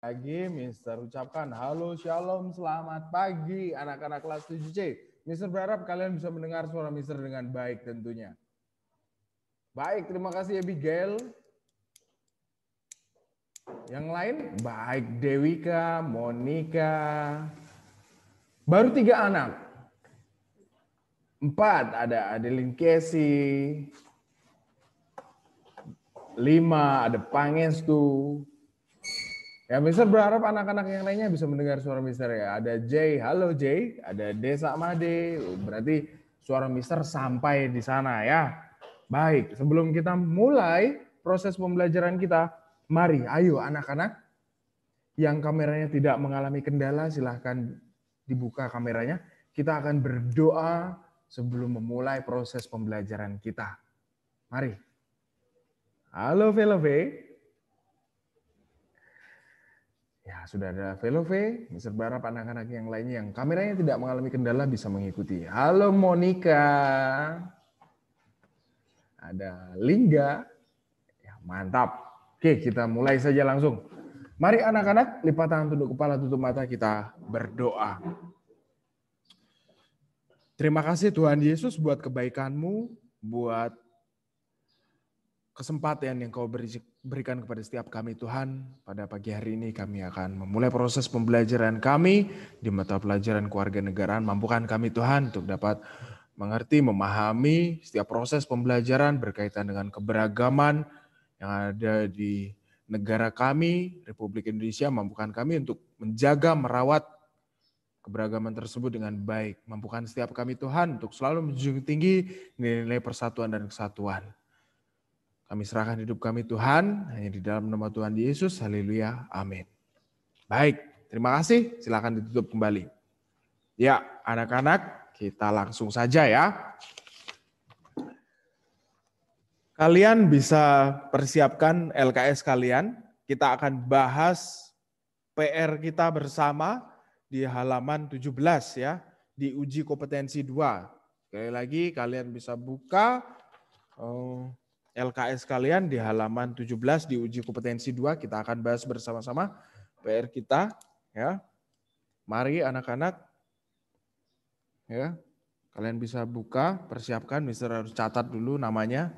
Pagi, Mister ucapkan halo, shalom, selamat pagi anak-anak kelas 7C. Mister berharap kalian bisa mendengar suara Mister dengan baik tentunya. Baik, terima kasih Abigail. Yang lain, baik Dewika, Monica. Baru 3 anak. 4 ada Adeline Casey. 5 ada Pangestu. Ya, Mister berharap anak-anak yang lainnya bisa mendengar suara Mister ya. Ada Jay, halo Jay. Ada Desa Made, berarti suara Mister sampai di sana ya. Baik, sebelum kita mulai proses pembelajaran kita, mari ayo anak-anak yang kameranya tidak mengalami kendala silahkan dibuka kameranya. Kita akan berdoa sebelum memulai proses pembelajaran kita. Mari. Halo Velove. Ya, sudah ada Velove, Mister berharap anak-anak yang lainnya yang kameranya tidak mengalami kendala bisa mengikuti. Halo Monica. Ada Lingga. Ya, mantap. Oke, kita mulai saja langsung. Mari anak-anak, lipat tangan, tunduk kepala, tutup mata, kita berdoa. Terima kasih Tuhan Yesus buat kebaikan-Mu, buat kesempatan yang Kau berikan kepada setiap kami Tuhan. Pada pagi hari ini kami akan memulai proses pembelajaran kami di mata pelajaran kewarganegaraan. Mampukan kami Tuhan untuk dapat mengerti, memahami setiap proses pembelajaran berkaitan dengan keberagaman yang ada di negara kami, Republik Indonesia. Mampukan kami untuk menjaga, merawat keberagaman tersebut dengan baik. Mampukan setiap kami Tuhan untuk selalu menjunjung tinggi nilai-nilai persatuan dan kesatuan. Kami serahkan hidup kami Tuhan, hanya di dalam nama Tuhan Yesus, haleluya, amin. Baik, terima kasih, silakan ditutup kembali. Ya, anak-anak, kita langsung saja ya. Kalian bisa persiapkan LKS kalian, kita akan bahas PR kita bersama di halaman 17 ya, di uji kompetensi 2. Sekali lagi, kalian bisa buka LKS kalian di halaman 17 di uji kompetensi 2, kita akan bahas bersama-sama PR kita ya. Mari anak-anak ya. Kalian bisa buka, persiapkan, Mister harus catat dulu namanya.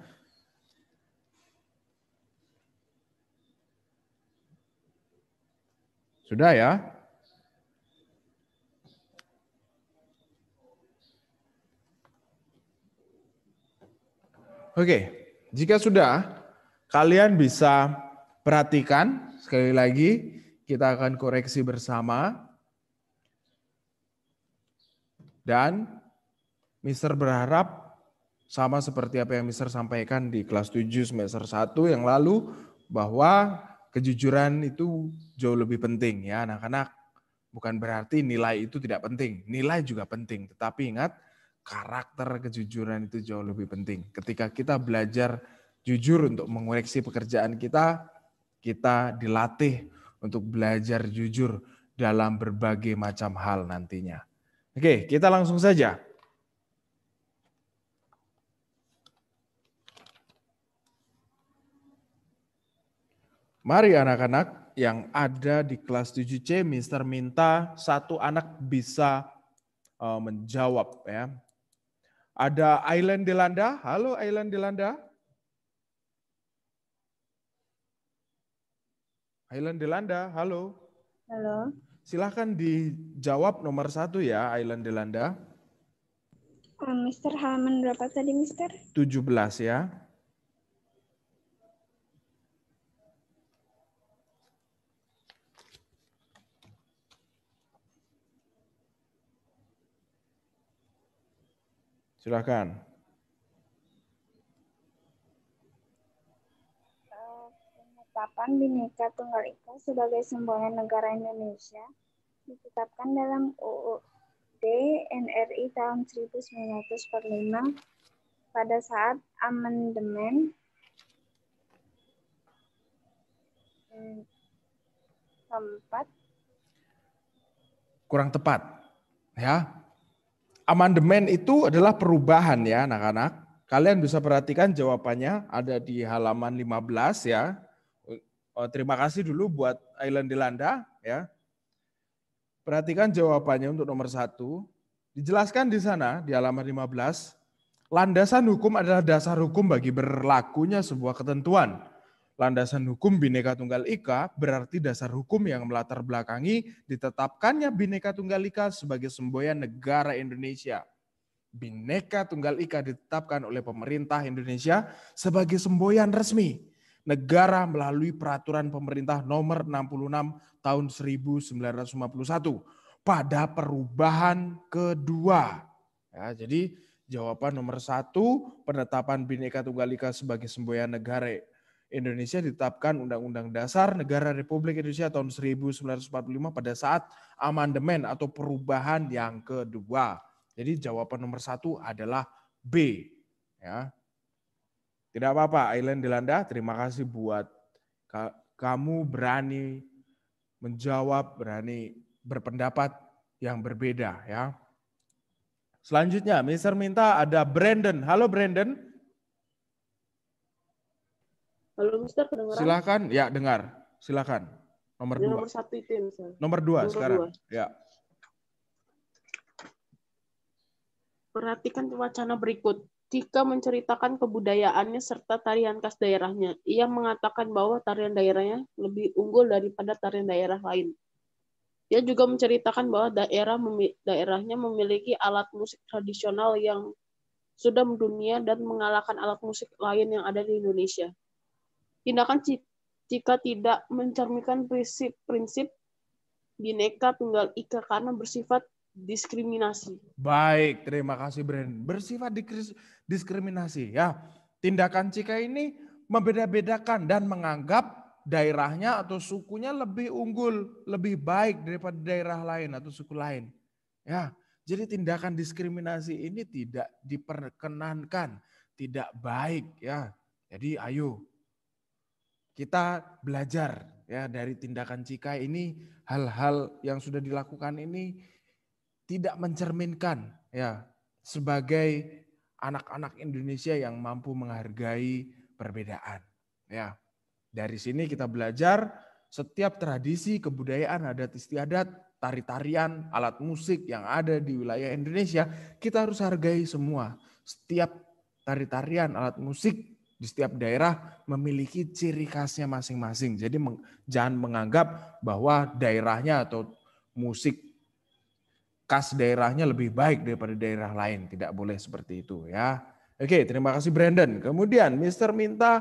Sudah ya? Oke. Jika sudah, kalian bisa perhatikan, sekali lagi kita akan koreksi bersama. Dan Mister berharap sama seperti apa yang Mister sampaikan di kelas 7 semester 1 yang lalu, bahwa kejujuran itu jauh lebih penting ya anak-anak. Bukan berarti nilai itu tidak penting, nilai juga penting. Tetapi ingat, karakter kejujuran itu jauh lebih penting. Ketika kita belajar jujur untuk mengoreksi pekerjaan kita, kita dilatih untuk belajar jujur dalam berbagai macam hal nantinya. Oke, kita langsung saja. Mari anak-anak yang ada di kelas 7C, Mister minta satu anak bisa menjawab ya. Ada Aileen Delanda. Halo Aileen Delanda. Aileen Delanda, halo. Halo. Silahkan dijawab nomor 1 ya, Aileen Delanda. Mister, halaman berapa tadi, Mister? 17 ya. Silahkan. Penetapan Bhinneka Tunggal Ika sebagai semboyan negara Indonesia ditetapkan dalam UUD NRI tahun 1945 pada saat amandemen keempat. Kurang tepat ya. Amandemen itu adalah perubahan ya anak-anak. Kalian bisa perhatikan jawabannya ada di halaman 15 ya. Oh, terima kasih dulu buat Aileen Delanda ya. Perhatikan jawabannya untuk nomor 1. Dijelaskan di sana di halaman 15, landasan hukum adalah dasar hukum bagi berlakunya sebuah ketentuan. Landasan hukum Bhinneka Tunggal Ika berarti dasar hukum yang melatar belakangi ditetapkannya Bhinneka Tunggal Ika sebagai semboyan negara Indonesia. Bhinneka Tunggal Ika ditetapkan oleh pemerintah Indonesia sebagai semboyan resmi negara melalui peraturan pemerintah nomor 66 tahun 1951 pada perubahan kedua. Ya, jadi jawaban nomor 1, penetapan Bhinneka Tunggal Ika sebagai semboyan negara Indonesia ditetapkan Undang-Undang Dasar Negara Republik Indonesia tahun 1945 pada saat amandemen atau perubahan yang kedua. Jadi jawaban nomor 1 adalah B. Ya. Tidak apa-apa, Aileen Delanda, terima kasih buat kamu berani menjawab, berani berpendapat yang berbeda. Ya. Selanjutnya, Mister minta ada Brandon. Halo Brandon. Halo Mister, kedengeran? Silakan, ya dengar. Silakan. Nomor 2. Nomor 1 itu ya Mister. Nomor 2 sekarang. 2. Ya. Perhatikan wacana berikut. Jika menceritakan kebudayaannya serta tarian khas daerahnya, ia mengatakan bahwa tarian daerahnya lebih unggul daripada tarian daerah lain. Ia juga menceritakan bahwa daerahnya memiliki alat musik tradisional yang sudah mendunia dan mengalahkan alat musik lain yang ada di Indonesia. Tindakan jika tidak mencerminkan prinsip Bhinneka Tunggal Ika karena bersifat diskriminasi. Baik, terima kasih Brandon. Bersifat diskriminasi ya. Tindakan Cika ini membeda-bedakan dan menganggap daerahnya atau sukunya lebih unggul, lebih baik daripada daerah lain atau suku lain. Ya, jadi tindakan diskriminasi ini tidak diperkenankan, tidak baik ya. Jadi ayo kita belajar ya dari tindakan Cika ini, hal-hal yang sudah dilakukan ini tidak mencerminkan ya sebagai anak-anak Indonesia yang mampu menghargai perbedaan. Ya. Dari sini kita belajar setiap tradisi, kebudayaan, adat istiadat, tari-tarian, alat musik yang ada di wilayah Indonesia, kita harus hargai semua. Setiap tari-tarian, alat musik di setiap daerah memiliki ciri khasnya masing-masing. Jadi jangan menganggap bahwa daerahnya atau musik khas daerahnya lebih baik daripada daerah lain. Tidak boleh seperti itu ya. Oke, terima kasih Brandon. Kemudian Mister minta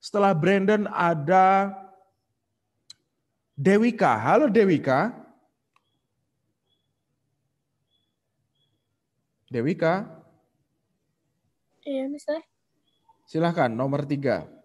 setelah Brandon ada Dewika. Halo Dewika. Dewika. Iya, Mister. Silahkan, nomor 3.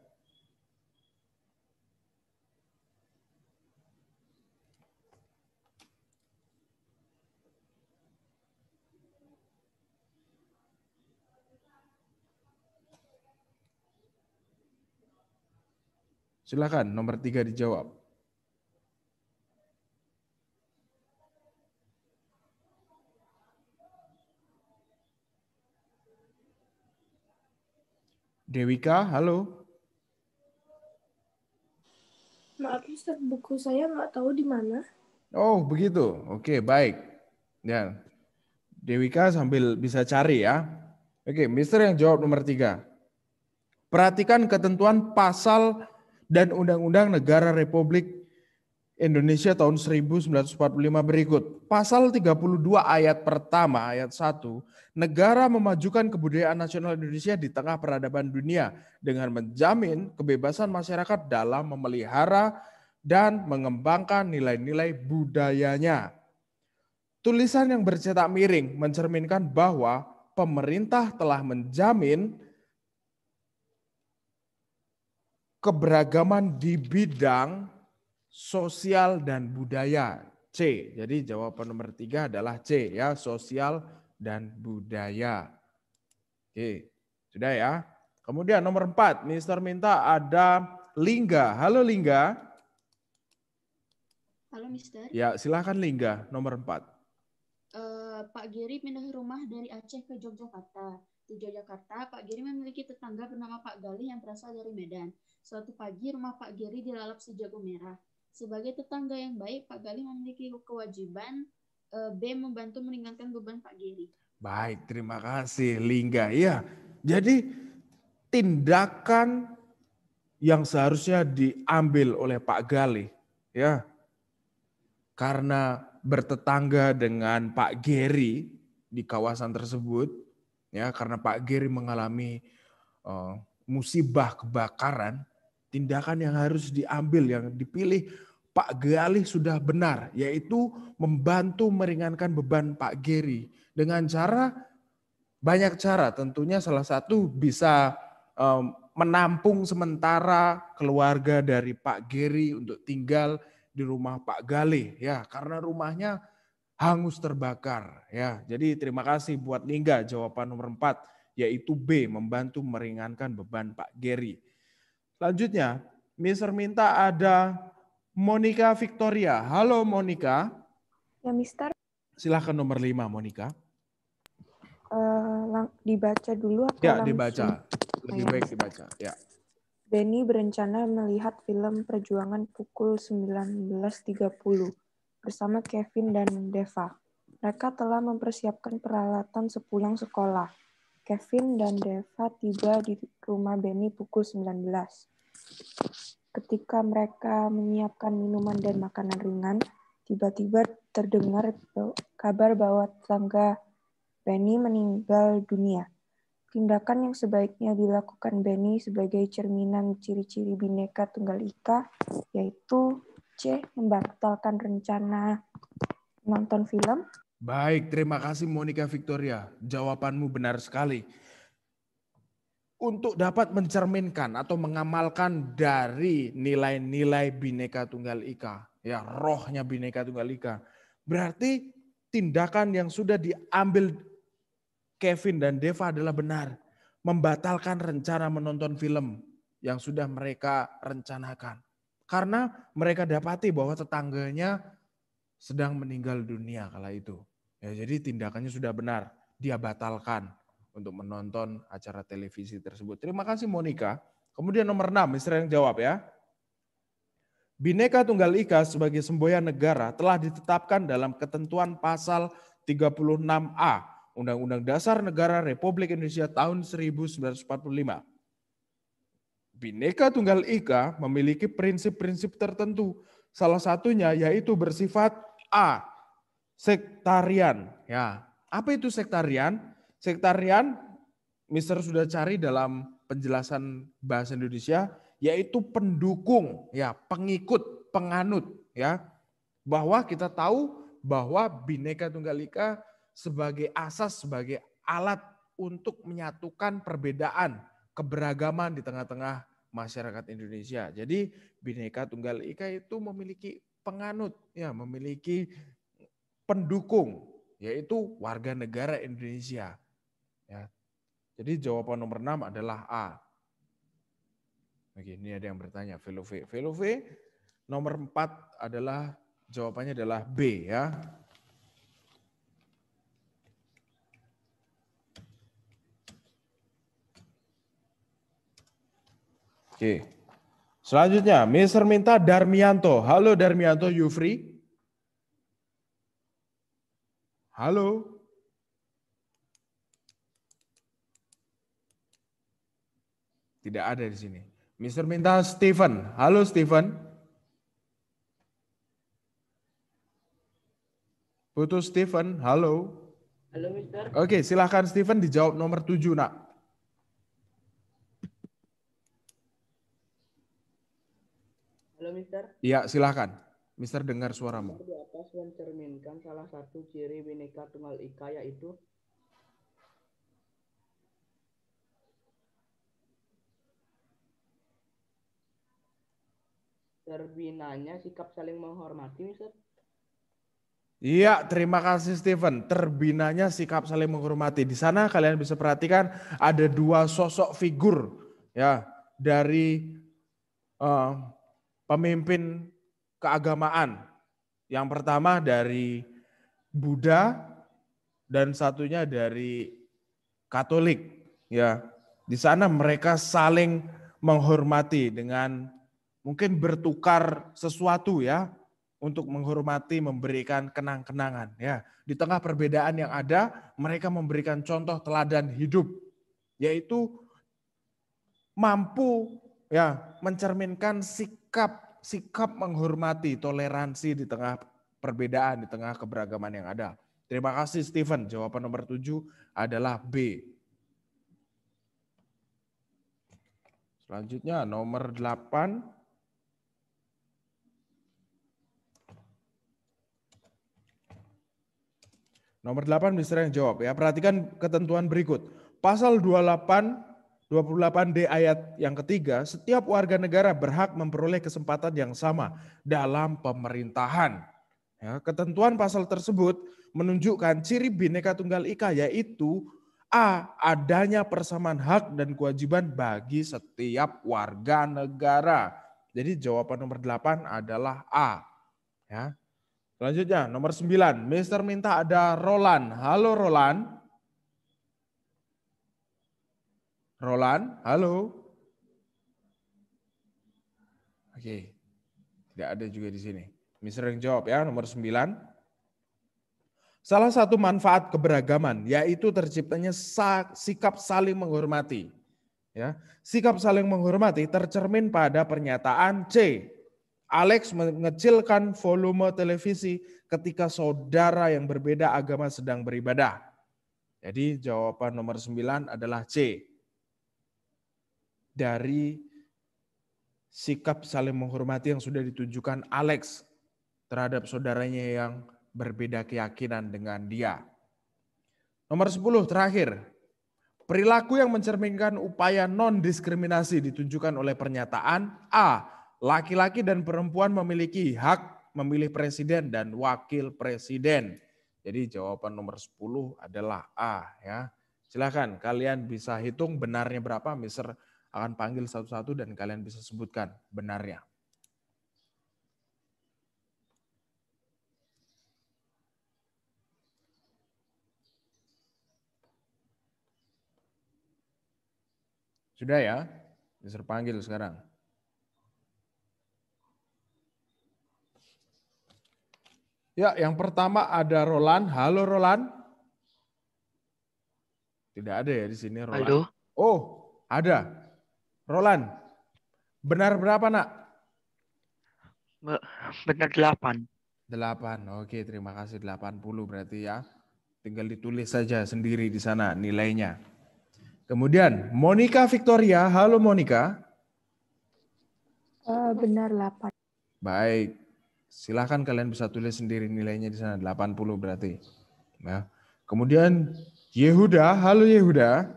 Silakan, nomor 3 dijawab. Dewika, halo. Maaf, Mister, buku saya nggak tahu di mana. Oh, begitu. Oke, baik. Ya, Dewika sambil bisa cari ya. Oke, Mister yang jawab nomor 3. Perhatikan ketentuan pasal dan Undang-Undang Negara Republik Indonesia tahun 1945 berikut. Pasal 32 ayat pertama, ayat 1, negara memajukan kebudayaan nasional Indonesia di tengah peradaban dunia dengan menjamin kebebasan masyarakat dalam memelihara dan mengembangkan nilai-nilai budayanya. Tulisan yang bercetak miring mencerminkan bahwa pemerintah telah menjamin keberagaman di bidang sosial dan budaya. C. Jadi jawaban nomor 3 adalah C ya, sosial dan budaya. Oke, sudah ya. Kemudian nomor 4, Mister minta ada Lingga. Halo Lingga. Halo Mister. Ya, silakan Lingga, nomor 4. Pak Giri pindah rumah dari Aceh ke Yogyakarta. Di Yogyakarta, Pak Giri memiliki tetangga bernama Pak Galih yang berasal dari Medan. Suatu pagi, rumah Pak Giri dilalap si jago merah. Sebagai tetangga yang baik, Pak Galih memiliki kewajiban B. Membantu meringankan beban Pak Giri. Baik, terima kasih Lingga. Ya, jadi tindakan yang seharusnya diambil oleh Pak Galih, ya, karena bertetangga dengan Pak Geri di kawasan tersebut, ya, karena Pak Geri mengalami musibah kebakaran, tindakan yang harus diambil, yang dipilih Pak Galih sudah benar, yaitu membantu meringankan beban Pak Geri dengan cara, banyak cara, tentunya salah satu bisa menampung sementara keluarga dari Pak Geri untuk tinggal di rumah Pak Galih, ya, karena rumahnya hangus terbakar, ya. Jadi terima kasih buat Lingga, jawaban nomor 4 yaitu B, membantu meringankan beban Pak Geri. Selanjutnya, Mister minta ada Monica Victoria. Halo Monica. Ya, Mister. Silahkan nomor 5 Monica. Dibaca dulu atau Ya, langsung? dibaca. Lebih baik dibaca, ya. Benny berencana melihat film perjuangan pukul 19.30 bersama Kevin dan Deva. Mereka telah mempersiapkan peralatan sepulang sekolah. Kevin dan Deva tiba di rumah Benny pukul 19. Ketika mereka menyiapkan minuman dan makanan ringan, tiba-tiba terdengar kabar bahwa tetangga Benny meninggal dunia. Tindakan yang sebaiknya dilakukan Benny sebagai cerminan ciri-ciri Bhinneka Tunggal Ika, yaitu C. Membatalkan rencana menonton film. Baik, terima kasih Monica Victoria. Jawabanmu benar sekali. Untuk dapat mencerminkan atau mengamalkan dari nilai-nilai Bhinneka Tunggal Ika, ya, rohnya Bhinneka Tunggal Ika, berarti tindakan yang sudah diambil Kevin dan Deva adalah benar. Membatalkan rencana menonton film yang sudah mereka rencanakan. Karena mereka dapati bahwa tetangganya sedang meninggal dunia kala itu. Ya, jadi tindakannya sudah benar. Dia batalkan untuk menonton acara televisi tersebut. Terima kasih Monica. Kemudian nomor 6, Mister yang jawab ya. Bhinneka Tunggal Ika sebagai semboyan negara telah ditetapkan dalam ketentuan pasal 36A Undang-Undang Dasar Negara Republik Indonesia tahun 1945. Bhinneka Tunggal Ika memiliki prinsip-prinsip tertentu. Salah satunya yaitu bersifat A. Sektarian. Ya, apa itu sektarian? Sektarian, Mister sudah cari dalam penjelasan bahasa Indonesia, yaitu pendukung, ya, pengikut, penganut, ya. Bahwa kita tahu bahwa Bhinneka Tunggal Ika sebagai asas, sebagai alat untuk menyatukan perbedaan, keberagaman di tengah-tengah masyarakat Indonesia. Jadi Bhinneka Tunggal Ika itu memiliki penganut, ya, memiliki pendukung, yaitu warga negara Indonesia. Ya. Jadi jawaban nomor 6 adalah A. Oke, ini ada yang bertanya, Velove. Velove nomor 4 adalah, jawabannya adalah B, ya. Oke. Selanjutnya, Mister minta Darmianto. Halo Darmianto, you free? Halo. Tidak ada di sini. Mister minta Stephen. Halo Stephen. Putus Stephen. Halo. Halo Mister. Oke, silahkan Stephen dijawab nomor 7 nak. Halo Mister. Iya, silahkan. Mister dengar suaramu. Di atas mencerminkan salah satu ciri Bhinneka Tunggal Ika, yaitu terbinanya sikap saling menghormati, Mister. Iya, terima kasih Stephen. Terbinanya sikap saling menghormati. Di sana kalian bisa perhatikan ada dua sosok figur, ya, dari pemimpin keagamaan. Yang pertama dari Buddha dan satunya dari Katolik. Ya, di sana mereka saling menghormati dengan mungkin bertukar sesuatu ya untuk menghormati, memberikan kenang-kenangan ya. Di tengah perbedaan yang ada, mereka memberikan contoh teladan hidup yaitu mampu ya mencerminkan sikap menghormati, toleransi di tengah perbedaan, di tengah keberagaman yang ada. Terima kasih Stephen. Jawaban nomor 7 adalah B. Selanjutnya nomor 8. Nomor 8 bisa yang jawab ya. Perhatikan ketentuan berikut. Pasal 28D ayat yang ketiga, setiap warga negara berhak memperoleh kesempatan yang sama dalam pemerintahan. Ya, ketentuan pasal tersebut menunjukkan ciri Bhinneka Tunggal Ika yaitu A. Adanya persamaan hak dan kewajiban bagi setiap warga negara. Jadi jawaban nomor 8 adalah A. Ya. Selanjutnya nomor 9. Mister minta ada Roland. Halo Roland. Roland, halo. Oke. Tidak ada juga di sini. Mister yang jawab ya nomor 9. Salah satu manfaat keberagaman yaitu terciptanya sikap saling menghormati. Ya, sikap saling menghormati tercermin pada pernyataan C. Alex mengecilkan volume televisi ketika saudara yang berbeda agama sedang beribadah. Jadi jawaban nomor 9 adalah C. Dari sikap saling menghormati yang sudah ditunjukkan Alex terhadap saudaranya yang berbeda keyakinan dengan dia. Nomor 10 terakhir. Perilaku yang mencerminkan upaya non-diskriminasi ditunjukkan oleh pernyataan A. Laki-laki dan perempuan memiliki hak memilih presiden dan wakil presiden. Jadi jawaban nomor 10 adalah A ya. Silakan kalian bisa hitung benarnya berapa, Mister akan panggil satu-satu dan kalian bisa sebutkan benarnya. Sudah ya? Mister panggil sekarang. Ya, yang pertama ada Roland. Halo Roland. Tidak ada ya di sini Roland. Halo. Oh, ada. Roland. Benar berapa, Nak? Benar 8. 8. Oke, terima kasih 80 berarti ya. Tinggal ditulis saja sendiri di sana nilainya. Kemudian Monica Victoria, halo Monica. Benar 8. Baik, silakan kalian bisa tulis sendiri nilainya di sana 80 berarti. Ya. Kemudian Yehuda, halo Yehuda.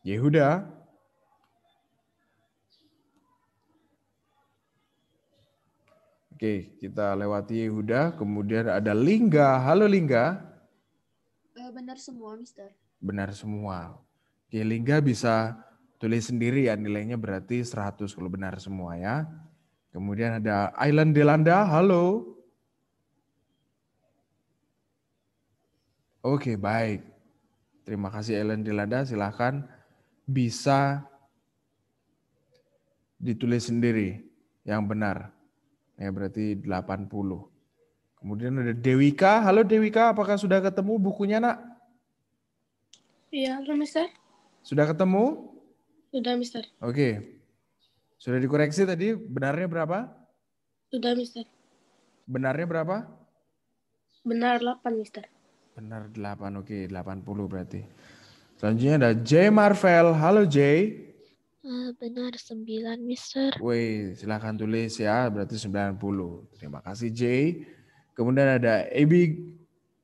Yehuda. Oke, kita lewati Yehuda. Kemudian ada Lingga, halo Lingga. Benar semua, Mister. Benar semua. Oke, Lingga bisa tulis sendiri ya nilainya berarti 100 kalau benar semua ya. Kemudian ada Island Delanda, halo. Oke, baik. Terima kasih Island Delanda, silahkan bisa ditulis sendiri yang benar. Ya berarti 80. Kemudian ada Dewika, halo Dewika, apakah sudah ketemu bukunya Nak? Iya, halo Mister. Sudah ketemu? Sudah Mister. Oke. Sudah dikoreksi tadi, benarnya berapa? Sudah Mister. Benarnya berapa? Benar 8 Mister. Benar 8, oke 80 berarti. Selanjutnya ada J Marvel, halo J. Benar 9 Mister. Wih, silahkan tulis ya, berarti 90. Terima kasih J. Kemudian ada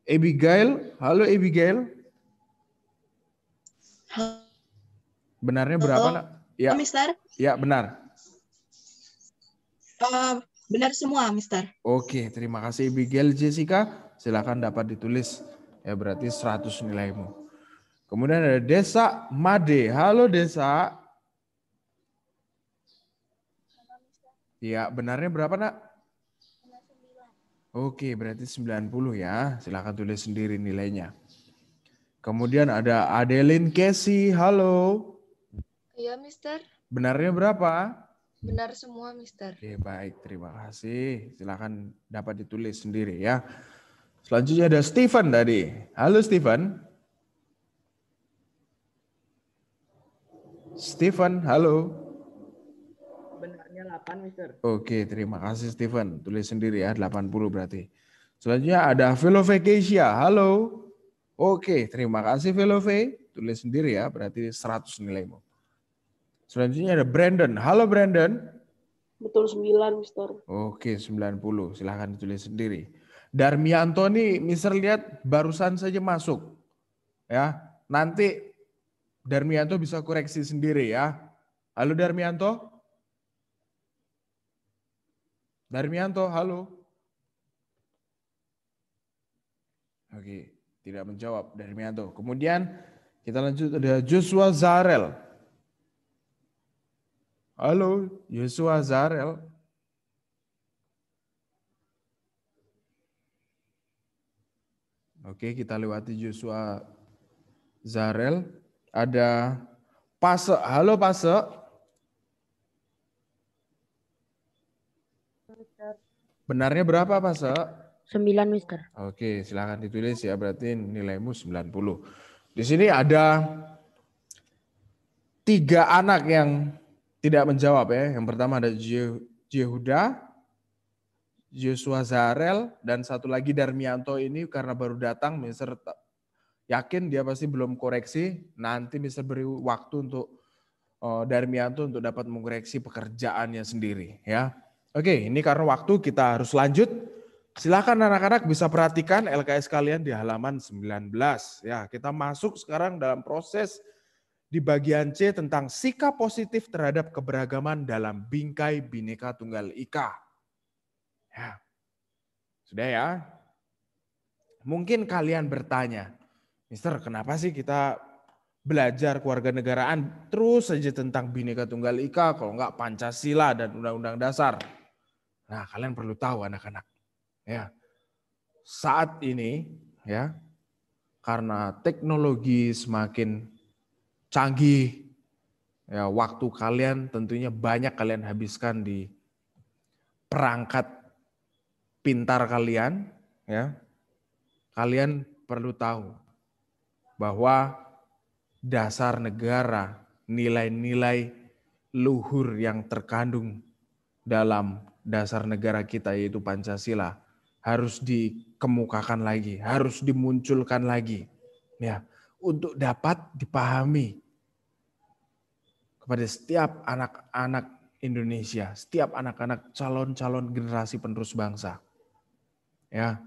Abigail, halo Abigail. Benarnya berapa Nak? Ya, Mister. Ya benar. Benar semua, Mister. Oke, terima kasih Abigail Jessica. Silakan dapat ditulis. Ya berarti 100 nilaimu. Kemudian ada Desa Made. Halo Desa. Ya, benarnya berapa Nak? Oke, berarti 90 ya. Silakan tulis sendiri nilainya. Kemudian ada Adeline Casey, halo. Iya, Mister. Benarnya berapa? Benar semua, Mister. Oke, baik, terima kasih. Silakan dapat ditulis sendiri ya. Selanjutnya ada Stephen tadi. Halo Stephen. Stephen, halo. Benarnya 8, Mister. Oke, terima kasih Stephen. Tulis sendiri ya, 80 berarti. Selanjutnya ada Velovekesia, halo. Oke, terima kasih Velove. Tulis sendiri ya, berarti 100 nilaimu. Selanjutnya ada Brandon. Halo Brandon. Betul 9, Mister. Oke, 90. Silahkan ditulis sendiri. Darmianto nih, Mister lihat barusan saja masuk. Ya, nanti Darmianto bisa koreksi sendiri ya. Halo Darmianto. Darmianto, halo. Oke, tidak menjawab Darmianto. Kemudian kita lanjut ada Joshua Zarel. Halo, Joshua Zarel. Oke, kita lewati Joshua Zarel. Ada Pase. Halo Pase. Benarnya berapa Pase? 9, Mister. Oke, silakan ditulis ya. Berarti nilaimu 90. Di sini ada 3 anak yang tidak menjawab ya. Yang pertama ada Jehuda, Joshua Zarel, dan satu lagi Darmianto ini karena baru datang, Mister yakin dia pasti belum koreksi. Nanti Mister beri waktu untuk Darmianto untuk dapat mengoreksi pekerjaannya sendiri ya. Oke, ini karena waktu kita harus lanjut. Silakan anak-anak bisa perhatikan LKS kalian di halaman 19 ya. Kita masuk sekarang dalam proses di bagian C tentang sikap positif terhadap keberagaman dalam bingkai Bhinneka Tunggal Ika. Ya. Sudah ya? Mungkin kalian bertanya, Mister, kenapa sih kita belajar kewarganegaraan terus saja tentang Bhinneka Tunggal Ika kalau enggak Pancasila dan Undang-Undang Dasar? Nah, kalian perlu tahu anak-anak. Ya. Saat ini ya, karena teknologi semakin canggih, ya, waktu kalian tentunya banyak kalian habiskan di perangkat pintar kalian, ya. Kalian perlu tahu bahwa dasar negara, nilai-nilai luhur yang terkandung dalam dasar negara kita yaitu Pancasila harus dikemukakan lagi, harus dimunculkan lagi, ya, untuk dapat dipahami kepada setiap anak-anak Indonesia, setiap anak-anak calon-calon generasi penerus bangsa. Ya.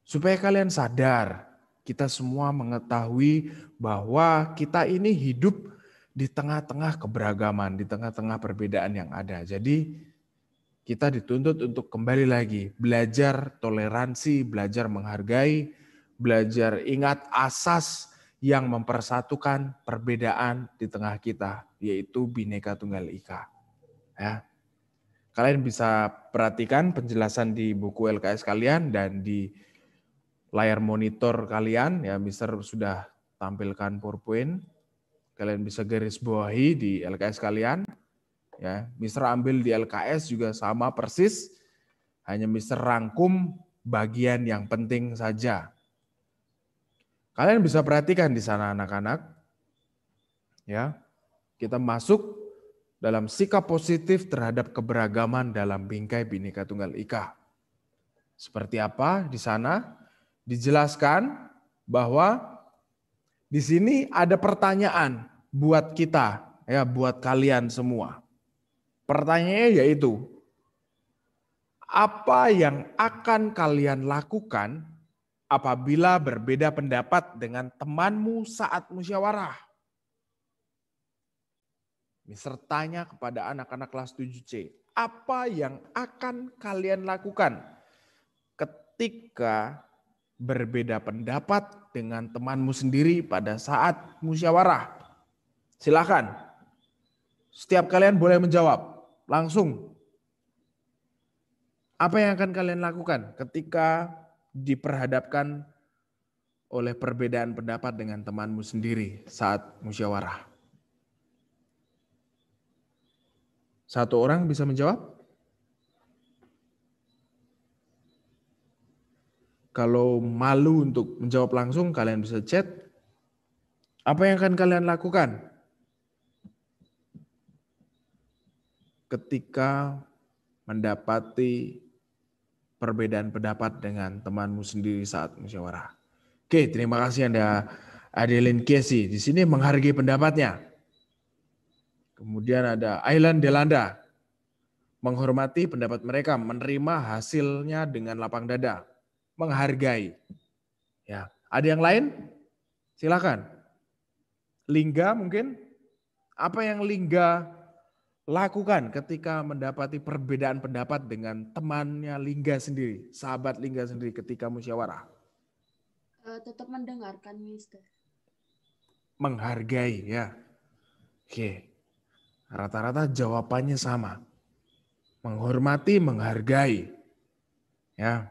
Supaya kalian sadar, kita semua mengetahui bahwa kita ini hidup di tengah-tengah keberagaman, di tengah-tengah perbedaan yang ada. Jadi kita dituntut untuk kembali lagi belajar toleransi, belajar menghargai, belajar ingat asas yang mempersatukan perbedaan di tengah kita, yaitu Bhinneka Tunggal Ika. Ya. Kalian bisa perhatikan penjelasan di buku LKS kalian dan di layar monitor kalian, ya Mister sudah tampilkan PowerPoint. Kalian bisa garis bawahi di LKS kalian. Ya, Mister ambil di LKS juga sama persis, hanya Mister rangkum bagian yang penting saja. Kalian bisa perhatikan di sana anak-anak, ya, kita masuk dalam sikap positif terhadap keberagaman dalam bingkai Bhinneka Tunggal Ika. Seperti apa di sana? Dijelaskan bahwa di sini ada pertanyaan buat kita, ya, buat kalian semua. Pertanyaannya yaitu, apa yang akan kalian lakukan apabila berbeda pendapat dengan temanmu saat musyawarah? Mister tanya kepada anak-anak kelas 7C, apa yang akan kalian lakukan ketika berbeda pendapat dengan temanmu sendiri pada saat musyawarah? Silakan. Setiap kalian boleh menjawab langsung. Apa yang akan kalian lakukan ketika diperhadapkan oleh perbedaan pendapat dengan temanmu sendiri saat musyawarah? Satu orang bisa menjawab? Kalau malu untuk menjawab langsung, kalian bisa chat. Apa yang akan kalian lakukan ketika mendapati perbedaan pendapat dengan temanmu sendiri saat musyawarah? Oke, terima kasih Anda Adeline Casey. Di sini menghargai pendapatnya. Kemudian ada Ailan Delanda. Menghormati pendapat mereka, menerima hasilnya dengan lapang dada. Menghargai. Ya, ada yang lain? Silakan. Lingga mungkin? Apa yang Lingga lakukan ketika mendapati perbedaan pendapat dengan temannya Lingga sendiri, sahabat Lingga sendiri ketika musyawarah? Tetap mendengarkan, Mister. Menghargai, ya. Oke. Rata-rata jawabannya sama. Menghormati, menghargai. Ya.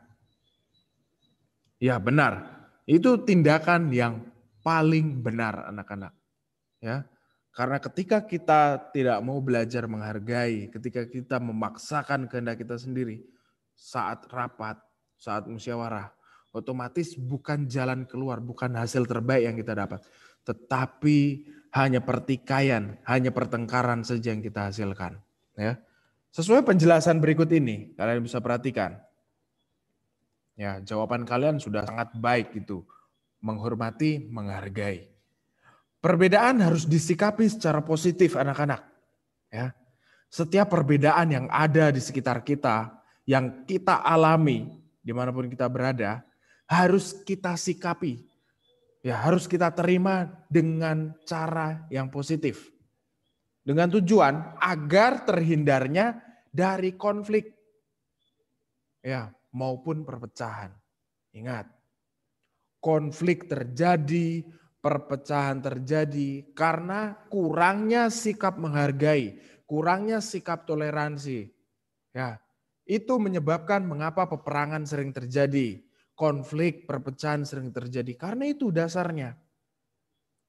Ya, benar. Itu tindakan yang paling benar, anak-anak. Ya. Karena ketika kita tidak mau belajar menghargai, ketika kita memaksakan kehendak kita sendiri saat rapat, saat musyawarah, otomatis bukan jalan keluar, bukan hasil terbaik yang kita dapat, tetapi hanya pertikaian, hanya pertengkaran saja yang kita hasilkan. Ya. Sesuai penjelasan berikut ini, kalian bisa perhatikan. Ya, jawaban kalian sudah sangat baik gitu. Menghormati, menghargai. Perbedaan harus disikapi secara positif, anak-anak. Ya. Setiap perbedaan yang ada di sekitar kita, yang kita alami dimanapun kita berada, harus kita sikapi. Ya, harus kita terima dengan cara yang positif. Dengan tujuan agar terhindarnya dari konflik. Ya, maupun perpecahan. Ingat, konflik terjadi, perpecahan terjadi karena kurangnya sikap menghargai, kurangnya sikap toleransi. Ya, itu menyebabkan mengapa peperangan sering terjadi, konflik, perpecahan sering terjadi. Karena itu dasarnya.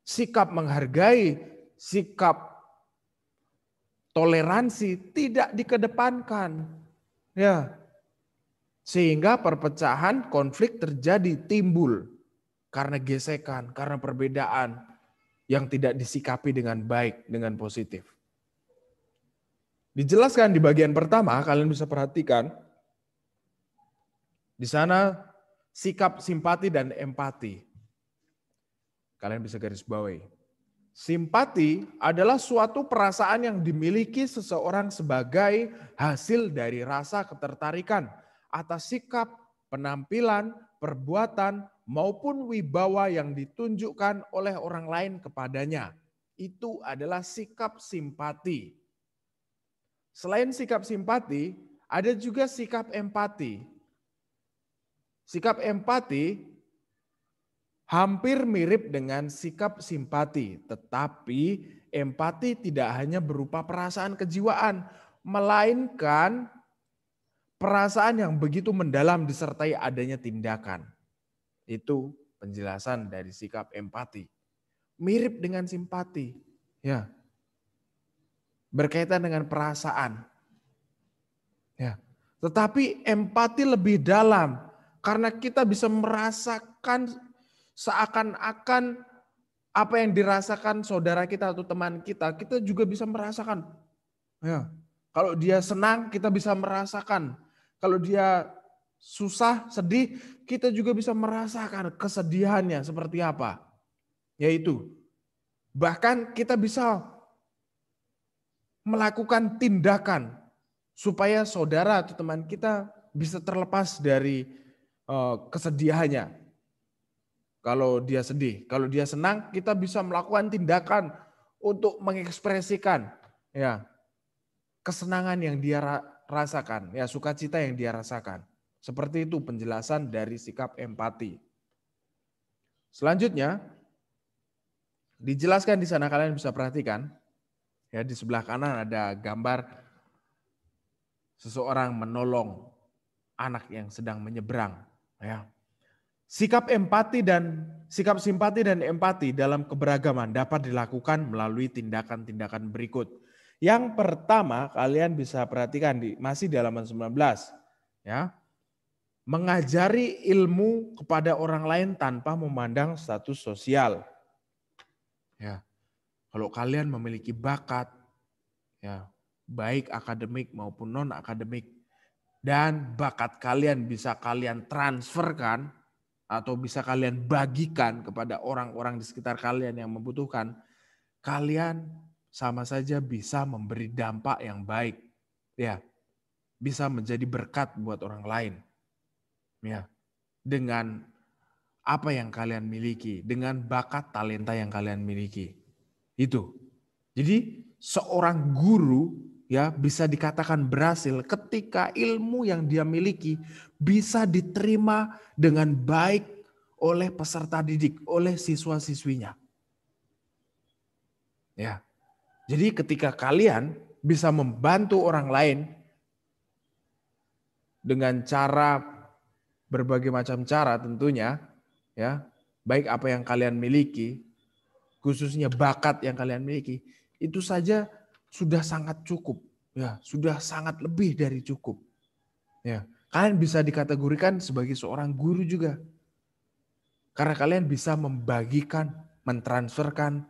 Sikap menghargai, sikap toleransi tidak dikedepankan. Ya. Sehingga perpecahan, konflik terjadi, timbul karena gesekan, karena perbedaan yang tidak disikapi dengan baik, dengan positif. Dijelaskan di bagian pertama, kalian bisa perhatikan, di sana sikap simpati dan empati. Kalian bisa garis bawahi. Simpati adalah suatu perasaan yang dimiliki seseorang sebagai hasil dari rasa ketertarikan atas sikap, penampilan, perbuatan, maupun wibawa yang ditunjukkan oleh orang lain kepadanya. Itu adalah sikap simpati. Selain sikap simpati, ada juga sikap empati. Sikap empati hampir mirip dengan sikap simpati, tetapi empati tidak hanya berupa perasaan kejiwaan, melainkan perasaan yang begitu mendalam disertai adanya tindakan. Itu penjelasan dari sikap empati. Mirip dengan simpati. Ya. Berkaitan dengan perasaan. Ya. Tetapi empati lebih dalam karena kita bisa merasakan seakan-akan apa yang dirasakan saudara kita atau teman kita juga bisa merasakan. Ya. Kalau dia senang, kita bisa merasakan. Kalau dia susah, sedih, kita juga bisa merasakan kesedihannya seperti apa. Yaitu, bahkan kita bisa melakukan tindakan supaya saudara atau teman kita bisa terlepas dari kesedihannya. Kalau dia sedih, kalau dia senang, kita bisa melakukan tindakan untuk mengekspresikan ya kesenangan yang dia rasakan, ya sukacita yang dia rasakan. Seperti itu penjelasan dari sikap empati. Selanjutnya, dijelaskan di sana, kalian bisa perhatikan, ya di sebelah kanan ada gambar seseorang menolong anak yang sedang menyeberang. Ya. Sikap simpati dan empati dalam keberagaman dapat dilakukan melalui tindakan-tindakan berikut. Yang pertama, kalian bisa perhatikan masih di halaman 19, ya. Mengajari ilmu kepada orang lain tanpa memandang status sosial. Ya. Kalau kalian memiliki bakat, ya, baik akademik maupun non akademik, dan bakat kalian bisa kalian transferkan atau bisa kalian bagikan kepada orang-orang di sekitar kalian yang membutuhkan, kalian sama saja bisa memberi dampak yang baik, ya, bisa menjadi berkat buat orang lain, ya, dengan apa yang kalian miliki, dengan bakat talenta yang kalian miliki, itu. Jadi seorang guru, ya, bisa dikatakan berhasil ketika ilmu yang dia miliki bisa diterima dengan baik oleh peserta didik, oleh siswa-siswinya. Ya. Jadi ketika kalian bisa membantu orang lain dengan cara berbagai macam cara tentunya, ya, baik apa yang kalian miliki, khususnya bakat yang kalian miliki, itu saja sudah sangat cukup, ya, sudah sangat lebih dari cukup. Ya, kalian bisa dikategorikan sebagai seorang guru juga. Karena kalian bisa membagikan, mentransferkan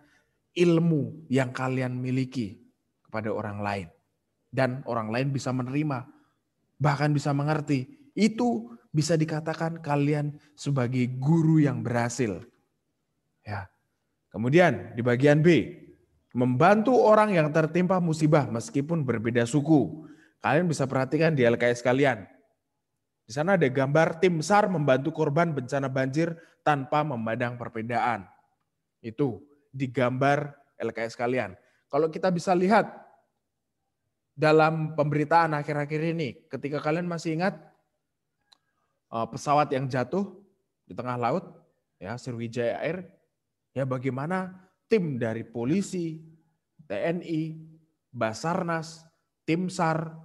ilmu yang kalian miliki kepada orang lain. Dan orang lain bisa menerima, bahkan bisa mengerti. Itu bisa dikatakan kalian sebagai guru yang berhasil. Ya. Kemudian di bagian B, membantu orang yang tertimpa musibah meskipun berbeda suku. Kalian bisa perhatikan di LKS kalian. Di sana ada gambar tim SAR membantu korban bencana banjir tanpa memandang perbedaan. Itu di gambar LKS kalian. Kalau kita bisa lihat dalam pemberitaan akhir-akhir ini, ketika kalian masih ingat pesawat yang jatuh di tengah laut, ya, Sriwijaya Air, ya, bagaimana tim dari polisi, TNI, Basarnas, tim SAR,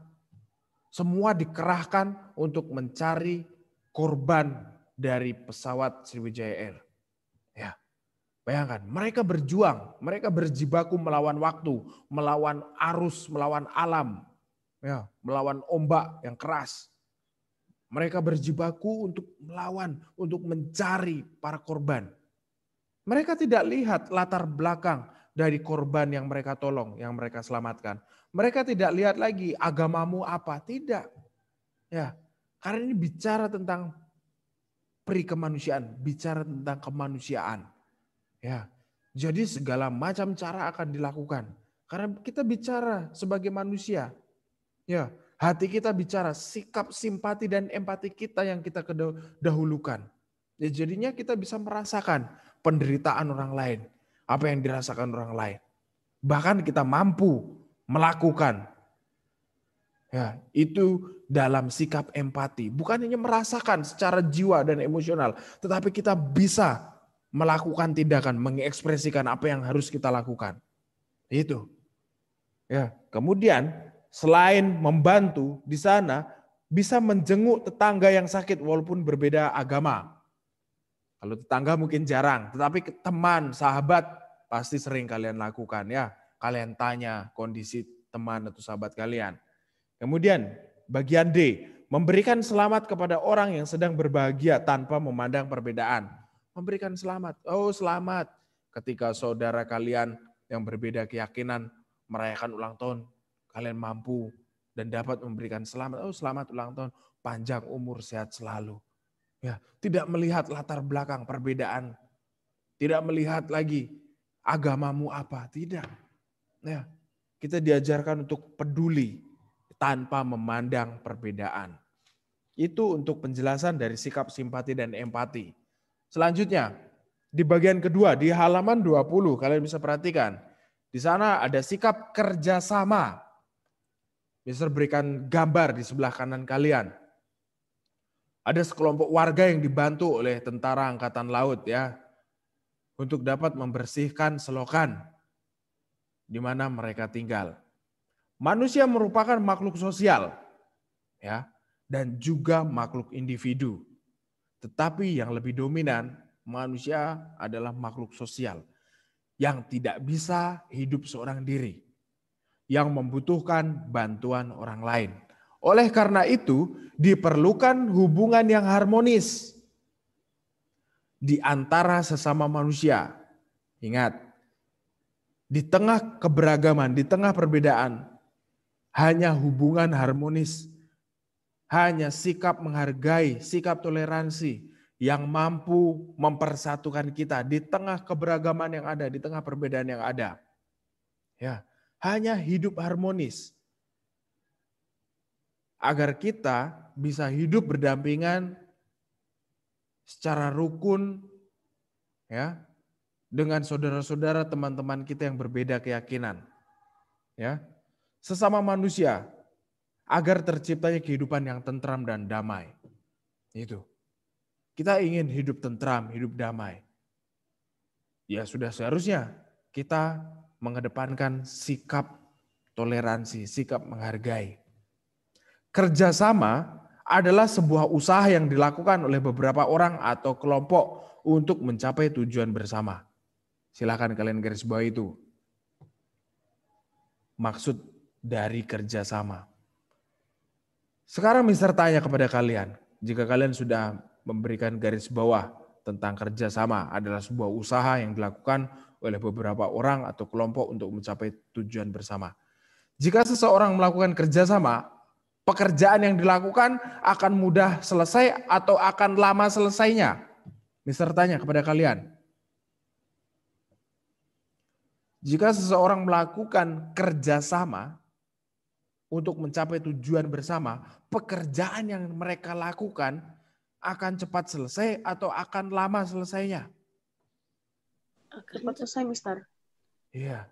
semua dikerahkan untuk mencari korban dari pesawat Sriwijaya Air. Ya, bayangkan, mereka berjuang, mereka berjibaku melawan waktu, melawan arus, melawan alam, ya, melawan ombak yang keras. Mereka berjibaku untuk melawan, untuk mencari para korban. Mereka tidak lihat latar belakang dari korban yang mereka tolong, yang mereka selamatkan. Mereka tidak lihat lagi agamamu apa, tidak. Ya, karena ini bicara tentang kemanusiaan, bicara tentang kemanusiaan. Ya, jadi segala macam cara akan dilakukan. Karena kita bicara sebagai manusia. Ya, hati kita bicara, sikap simpati dan empati kita yang kita dahulukan. Ya, jadinya kita bisa merasakan penderitaan orang lain, apa yang dirasakan orang lain. Bahkan kita mampu melakukan, ya, itu dalam sikap empati. Bukan hanya merasakan secara jiwa dan emosional, tetapi kita bisa melakukan tindakan, mengekspresikan apa yang harus kita lakukan. Itu. Ya, kemudian selain membantu di sana bisa menjenguk tetangga yang sakit walaupun berbeda agama. Kalau tetangga mungkin jarang, tetapi teman, sahabat pasti sering kalian lakukan, ya. Kalian tanya kondisi teman atau sahabat kalian. Kemudian bagian D, memberikan selamat kepada orang yang sedang berbahagia tanpa memandang perbedaan. Memberikan selamat. Oh, selamat ketika saudara kalian yang berbeda keyakinan merayakan ulang tahun, kalian mampu dan dapat memberikan selamat. Oh, selamat ulang tahun, panjang umur, sehat selalu. Ya, tidak melihat latar belakang perbedaan. Tidak melihat lagi agamamu apa, tidak. Ya, kita diajarkan untuk peduli tanpa memandang perbedaan. Itu untuk penjelasan dari sikap simpati dan empati. Selanjutnya, di bagian kedua, di halaman 20, kalian bisa perhatikan. Di sana ada sikap kerjasama. Bisa berikan gambar di sebelah kanan kalian. Ada sekelompok warga yang dibantu oleh tentara angkatan laut, ya, untuk dapat membersihkan selokan di mana mereka tinggal. Manusia merupakan makhluk sosial, ya, dan juga makhluk individu. Tetapi yang lebih dominan, manusia adalah makhluk sosial yang tidak bisa hidup seorang diri, yang membutuhkan bantuan orang lain. Oleh karena itu, diperlukan hubungan yang harmonis di antara sesama manusia. Ingat, di tengah keberagaman, di tengah perbedaan, hanya hubungan harmonis, hanya sikap menghargai, sikap toleransi yang mampu mempersatukan kita di tengah keberagaman yang ada, di tengah perbedaan yang ada. Ya, hanya hidup harmonis agar kita bisa hidup berdampingan secara rukun, ya, dengan saudara-saudara, teman-teman kita yang berbeda keyakinan, ya, sesama manusia, agar terciptanya kehidupan yang tentram dan damai. Itu. Kita ingin hidup tentram, hidup damai. Ya sudah seharusnya kita mengedepankan sikap toleransi, sikap menghargai. Kerjasama adalah sebuah usaha yang dilakukan oleh beberapa orang atau kelompok untuk mencapai tujuan bersama. Silakan kalian garis bawah itu. Maksud dari kerjasama. Sekarang Mister tanya kepada kalian, jika kalian sudah memberikan garis bawah tentang kerjasama adalah sebuah usaha yang dilakukan oleh beberapa orang atau kelompok untuk mencapai tujuan bersama. Jika seseorang melakukan kerjasama, pekerjaan yang dilakukan akan mudah selesai atau akan lama selesainya? Mister tanya kepada kalian. Jika seseorang melakukan kerjasama untuk mencapai tujuan bersama, pekerjaan yang mereka lakukan akan cepat selesai atau akan lama selesainya? Cepat selesai, Mister. Iya,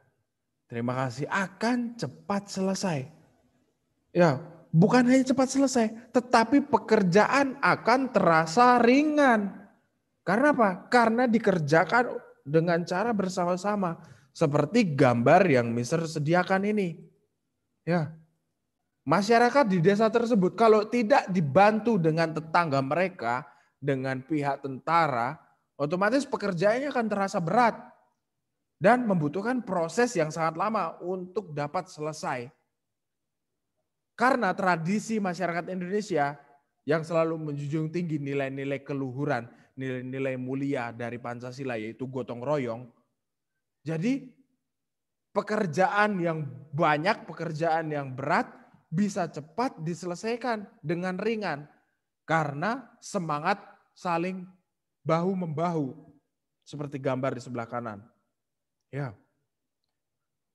terima kasih. Akan cepat selesai. Ya, bukan hanya cepat selesai, tetapi pekerjaan akan terasa ringan. Karena apa? Karena dikerjakan dengan cara bersama-sama. Seperti gambar yang Mister sediakan ini. Ya, masyarakat di desa tersebut kalau tidak dibantu dengan tetangga mereka, dengan pihak tentara, otomatis pekerjaannya akan terasa berat dan membutuhkan proses yang sangat lama untuk dapat selesai. Karena tradisi masyarakat Indonesia yang selalu menjunjung tinggi nilai-nilai keluhuran, nilai-nilai mulia dari Pancasila, yaitu gotong royong. Jadi pekerjaan yang banyak, pekerjaan yang berat bisa cepat diselesaikan dengan ringan karena semangat saling bahu-membahu seperti gambar di sebelah kanan. Ya.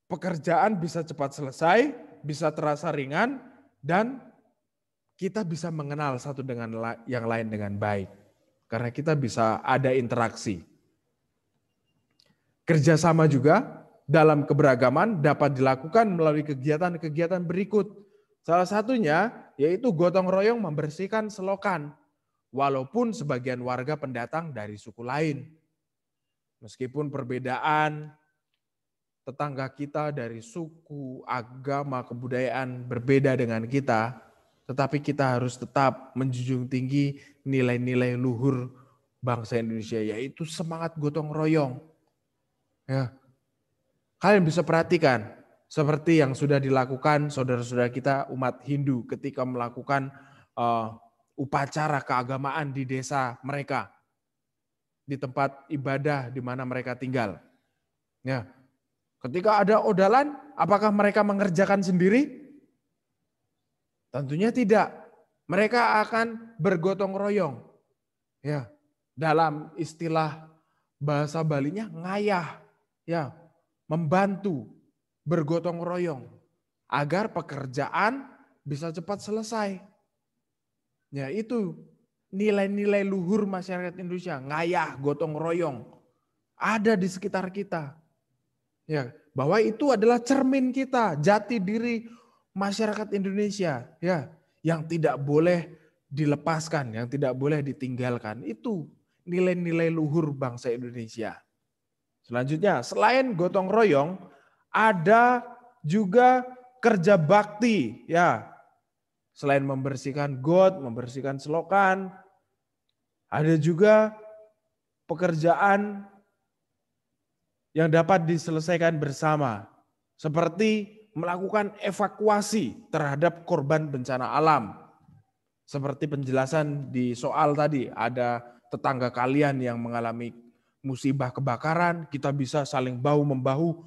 Pekerjaan bisa cepat selesai, bisa terasa ringan, dan kita bisa mengenal satu dengan yang lain dengan baik. Karena kita bisa ada interaksi. Kerjasama juga dalam keberagaman dapat dilakukan melalui kegiatan-kegiatan berikut. Salah satunya yaitu gotong royong membersihkan selokan, walaupun sebagian warga pendatang dari suku lain. Meskipun perbedaan tetangga kita dari suku, agama, kebudayaan berbeda dengan kita, tetapi kita harus tetap menjunjung tinggi nilai-nilai luhur bangsa Indonesia, yaitu semangat gotong royong. Ya. Kalian bisa perhatikan seperti yang sudah dilakukan saudara-saudara kita umat Hindu ketika melakukan upacara keagamaan di desa mereka, di tempat ibadah di mana mereka tinggal. Ya. Ketika ada odalan, apakah mereka mengerjakan sendiri? Tentunya tidak. Mereka akan bergotong royong. Ya, dalam istilah bahasa Balinya ngayah, ya, membantu, bergotong royong agar pekerjaan bisa cepat selesai. Ya, itu nilai-nilai luhur masyarakat Indonesia, ngayah, gotong royong ada di sekitar kita. Ya, bahwa itu adalah cermin kita, jati diri masyarakat Indonesia, ya, yang tidak boleh dilepaskan, yang tidak boleh ditinggalkan. Itu nilai-nilai luhur bangsa Indonesia. Selanjutnya, selain gotong royong, ada juga kerja bakti, ya. Selain membersihkan got, membersihkan selokan, Ada juga pekerjaan yang dapat diselesaikan bersama, seperti melakukan evakuasi terhadap korban bencana alam. Seperti penjelasan di soal tadi, ada tetangga kalian yang mengalami musibah kebakaran, kita bisa saling bahu-membahu,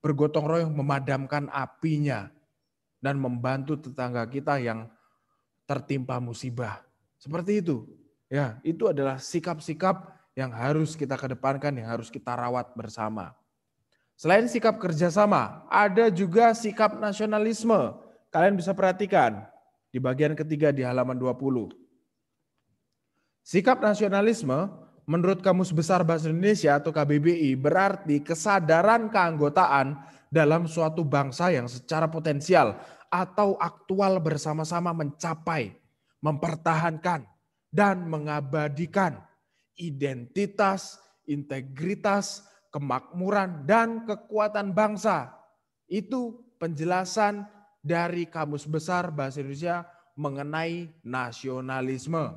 bergotong royong memadamkan apinya, dan membantu tetangga kita yang tertimpa musibah. Seperti itu. Ya, itu adalah sikap-sikap yang harus kita kedepankan, yang harus kita rawat bersama. Selain sikap kerjasama, ada juga sikap nasionalisme. Kalian bisa perhatikan di bagian ketiga di halaman 20. Sikap nasionalisme menurut Kamus Besar Bahasa Indonesia atau KBBI berarti kesadaran keanggotaan dalam suatu bangsa yang secara potensial atau aktual bersama-sama mencapai, mempertahankan, dan mengabadikan identitas, integritas, kemakmuran, dan kekuatan bangsa. Itu penjelasan dari Kamus Besar Bahasa Indonesia mengenai nasionalisme.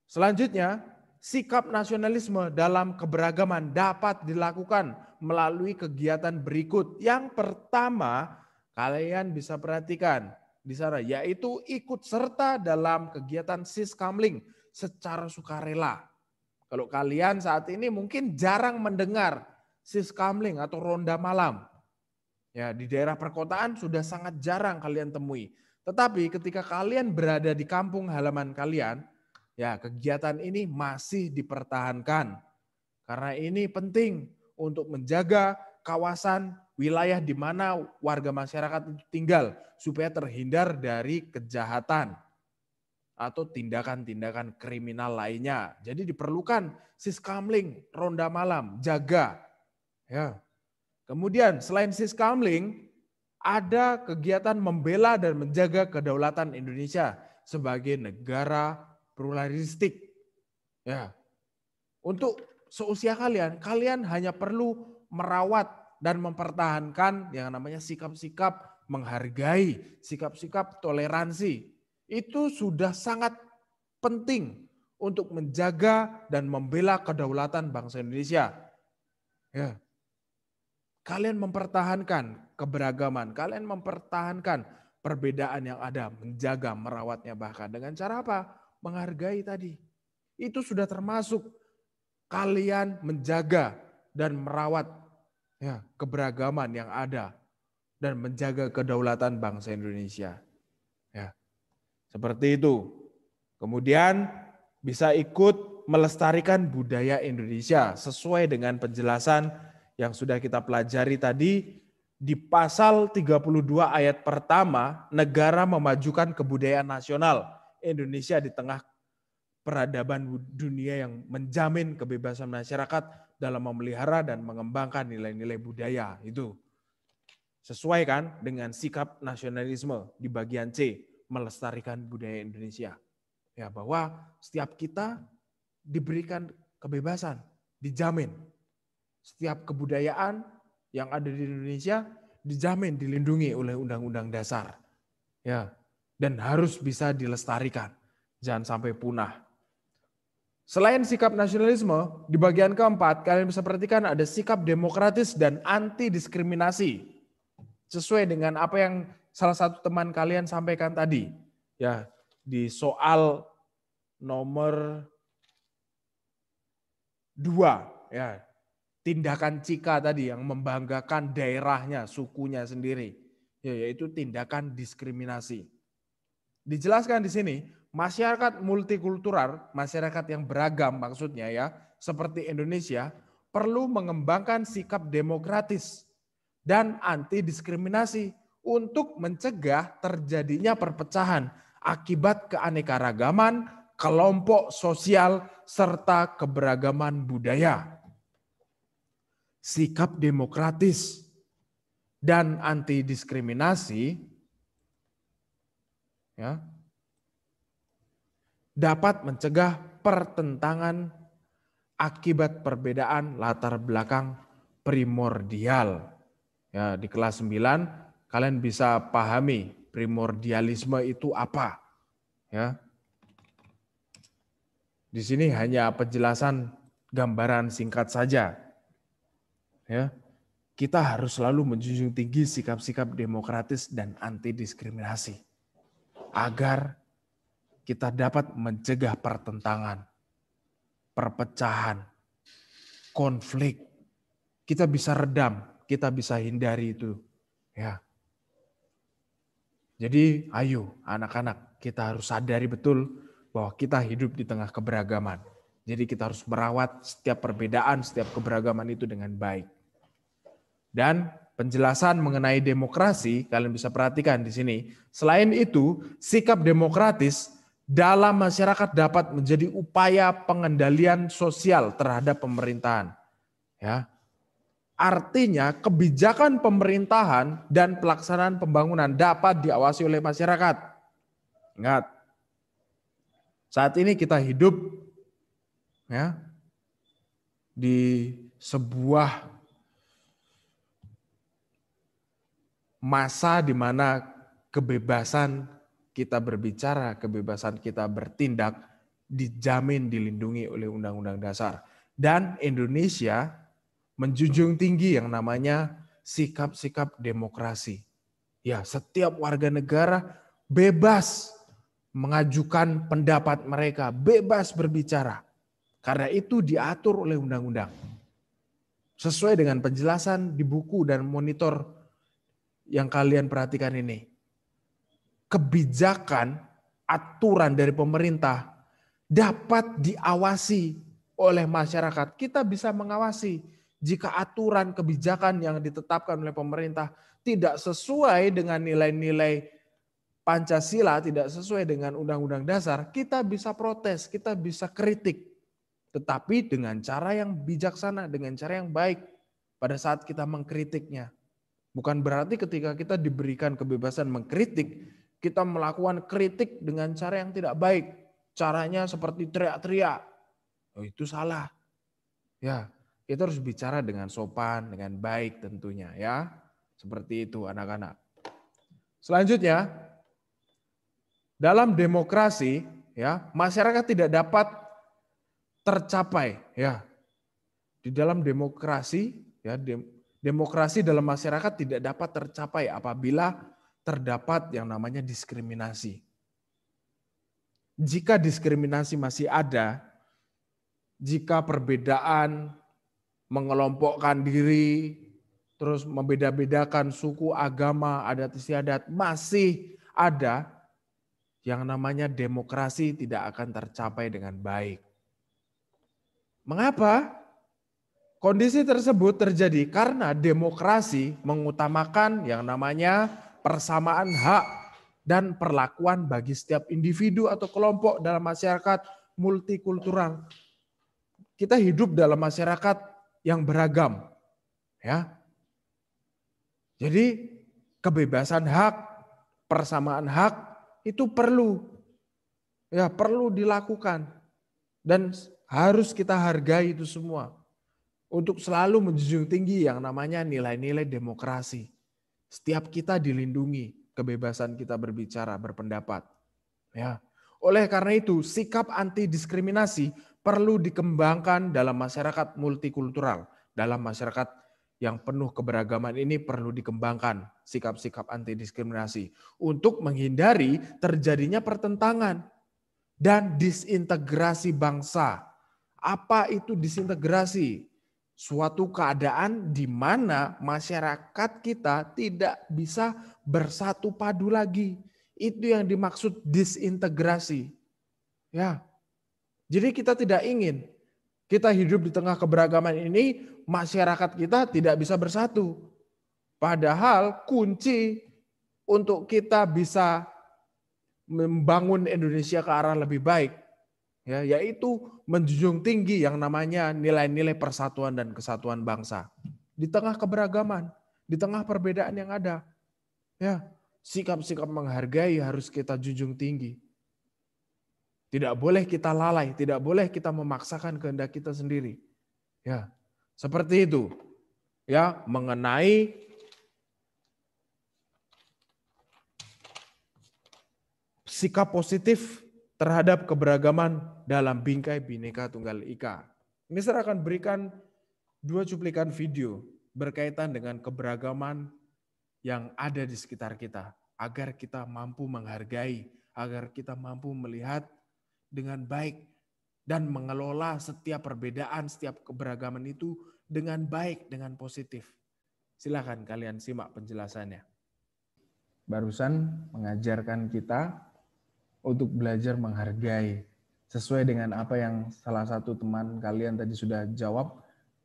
Selanjutnya, sikap nasionalisme dalam keberagaman dapat dilakukan melalui kegiatan berikut. Yang pertama, kalian bisa perhatikan di sana, yaitu ikut serta dalam kegiatan Siskamling secara sukarela. Kalau kalian saat ini mungkin jarang mendengar Siskamling atau ronda malam. Ya, di daerah perkotaan sudah sangat jarang kalian temui. Tetapi ketika kalian berada di kampung halaman kalian, ya kegiatan ini masih dipertahankan. Karena ini penting untuk menjaga kawasan wilayah di mana warga masyarakat itu tinggal supaya terhindar dari kejahatan atau tindakan-tindakan kriminal lainnya. Jadi diperlukan Siskamling, ronda malam, jaga. Ya. Kemudian selain Siskamling, ada kegiatan membela dan menjaga kedaulatan Indonesia sebagai negara pluralistik. Ya. Untuk seusia kalian, kalian hanya perlu merawat dan mempertahankan yang namanya sikap-sikap menghargai, sikap-sikap toleransi. Itu sudah sangat penting untuk menjaga dan membela kedaulatan bangsa Indonesia. Ya. Kalian mempertahankan keberagaman, kalian mempertahankan perbedaan yang ada, menjaga, merawatnya bahkan dengan cara apa? Menghargai tadi. Itu sudah termasuk kalian menjaga dan merawat ya, keberagaman yang ada dan menjaga kedaulatan bangsa Indonesia. Ya. Seperti itu. Kemudian bisa ikut melestarikan budaya Indonesia sesuai dengan penjelasan yang sudah kita pelajari tadi di pasal 32 ayat pertama, negara memajukan kebudayaan nasional Indonesia di tengah peradaban dunia yang menjamin kebebasan masyarakat dalam memelihara dan mengembangkan nilai-nilai budaya. Itu sesuai kan dengan sikap nasionalisme di bagian C, melestarikan budaya Indonesia. Ya, bahwa setiap kita diberikan kebebasan, dijamin. Setiap kebudayaan yang ada di Indonesia dijamin, dilindungi oleh Undang-Undang Dasar. Ya, dan harus bisa dilestarikan. Jangan sampai punah. Selain sikap nasionalisme, di bagian keempat kalian bisa perhatikan ada sikap demokratis dan anti diskriminasi. Sesuai dengan apa yang salah satu teman kalian sampaikan tadi. Ya, di soal nomor 2, ya. Tindakan Cika tadi yang membanggakan daerahnya, sukunya sendiri, yaitu tindakan diskriminasi. Dijelaskan di sini, masyarakat multikultural, masyarakat yang beragam maksudnya ya, seperti Indonesia, perlu mengembangkan sikap demokratis dan anti diskriminasi untuk mencegah terjadinya perpecahan akibat keanekaragaman, kelompok sosial, serta keberagaman budaya. Sikap demokratis dan anti diskriminasi ya, dapat mencegah pertentangan akibat perbedaan latar belakang primordial. Ya, di kelas 9 kalian bisa pahami primordialisme itu apa. Ya. Di sini hanya penjelasan gambaran singkat saja. Ya. Kita harus selalu menjunjung tinggi sikap-sikap demokratis dan anti diskriminasi agar kita dapat mencegah pertentangan, perpecahan, konflik. Kita bisa redam, kita bisa hindari itu. Ya. Jadi ayo anak-anak, kita harus sadari betul bahwa kita hidup di tengah keberagaman. Jadi kita harus merawat setiap perbedaan, setiap keberagaman itu dengan baik. Dan penjelasan mengenai demokrasi, kalian bisa perhatikan di sini. Selain itu, sikap demokratis dalam masyarakat dapat menjadi upaya pengendalian sosial terhadap pemerintahan. Ya. Artinya kebijakan pemerintahan dan pelaksanaan pembangunan dapat diawasi oleh masyarakat. Ingat, saat ini kita hidup ya, di sebuah masa di mana kebebasan kita berbicara, kebebasan kita bertindak dijamin dilindungi oleh Undang-Undang Dasar. Dan Indonesia menjunjung tinggi yang namanya sikap-sikap demokrasi. Ya, setiap warga negara bebas mengajukan pendapat mereka, bebas berbicara. Karena itu diatur oleh undang-undang. Sesuai dengan penjelasan di buku dan monitor yang kalian perhatikan ini. Kebijakan, aturan dari pemerintah dapat diawasi oleh masyarakat. Kita bisa mengawasi jika aturan kebijakan yang ditetapkan oleh pemerintah tidak sesuai dengan nilai-nilai Pancasila, tidak sesuai dengan Undang-Undang Dasar, kita bisa protes, kita bisa kritik. Tetapi dengan cara yang bijaksana, dengan cara yang baik pada saat kita mengkritiknya. Bukan berarti ketika kita diberikan kebebasan mengkritik, kita melakukan kritik dengan cara yang tidak baik. Caranya seperti teriak-teriak. Oh, itu salah. Ya, kita harus bicara dengan sopan, dengan baik tentunya ya. Seperti itu anak-anak. Selanjutnya, dalam demokrasi ya, masyarakat tidak dapat tercapai ya. Di dalam demokrasi ya, demokrasi dalam masyarakat tidak dapat tercapai apabila terdapat yang namanya diskriminasi. Jika diskriminasi masih ada, jika perbedaan mengelompokkan diri, terus membeda-bedakan suku, agama, adat istiadat masih ada, yang namanya demokrasi tidak akan tercapai dengan baik. Mengapa? Kondisi tersebut terjadi karena demokrasi mengutamakan yang namanya persamaan hak dan perlakuan bagi setiap individu atau kelompok dalam masyarakat multikultural. Kita hidup dalam masyarakat yang beragam, ya. Jadi kebebasan hak, persamaan hak itu perlu dilakukan dan harus kita hargai itu semua. Untuk selalu menjunjung tinggi yang namanya nilai-nilai demokrasi. Setiap kita dilindungi, kebebasan kita berbicara, berpendapat. Ya. Oleh karena itu, sikap anti diskriminasi perlu dikembangkan dalam masyarakat multikultural. Dalam masyarakat yang penuh keberagaman ini perlu dikembangkan sikap-sikap anti diskriminasi untuk menghindari terjadinya pertentangan dan disintegrasi bangsa. Apa itu disintegrasi? Suatu keadaan di mana masyarakat kita tidak bisa bersatu padu lagi. Itu yang dimaksud disintegrasi. Ya. Jadi kita tidak ingin kita hidup di tengah keberagaman ini, masyarakat kita tidak bisa bersatu. Padahal kunci untuk kita bisa membangun Indonesia ke arah lebih baik, ya, yaitu menjunjung tinggi yang namanya nilai-nilai persatuan dan kesatuan bangsa. Di tengah keberagaman, di tengah perbedaan yang ada. Ya, sikap-sikap menghargai harus kita junjung tinggi. Tidak boleh kita lalai, tidak boleh kita memaksakan kehendak kita sendiri. Ya, seperti itu. Ya, mengenai sikap positif terhadap keberagaman dalam bingkai Bhinneka Tunggal Ika. Mister akan berikan 2 cuplikan video berkaitan dengan keberagaman yang ada di sekitar kita, agar kita mampu menghargai, agar kita mampu melihat dengan baik dan mengelola setiap perbedaan, setiap keberagaman itu dengan baik, dengan positif. Silakan kalian simak penjelasannya. Barusan mengajarkan kita untuk belajar menghargai sesuai dengan apa yang salah satu teman kalian tadi sudah jawab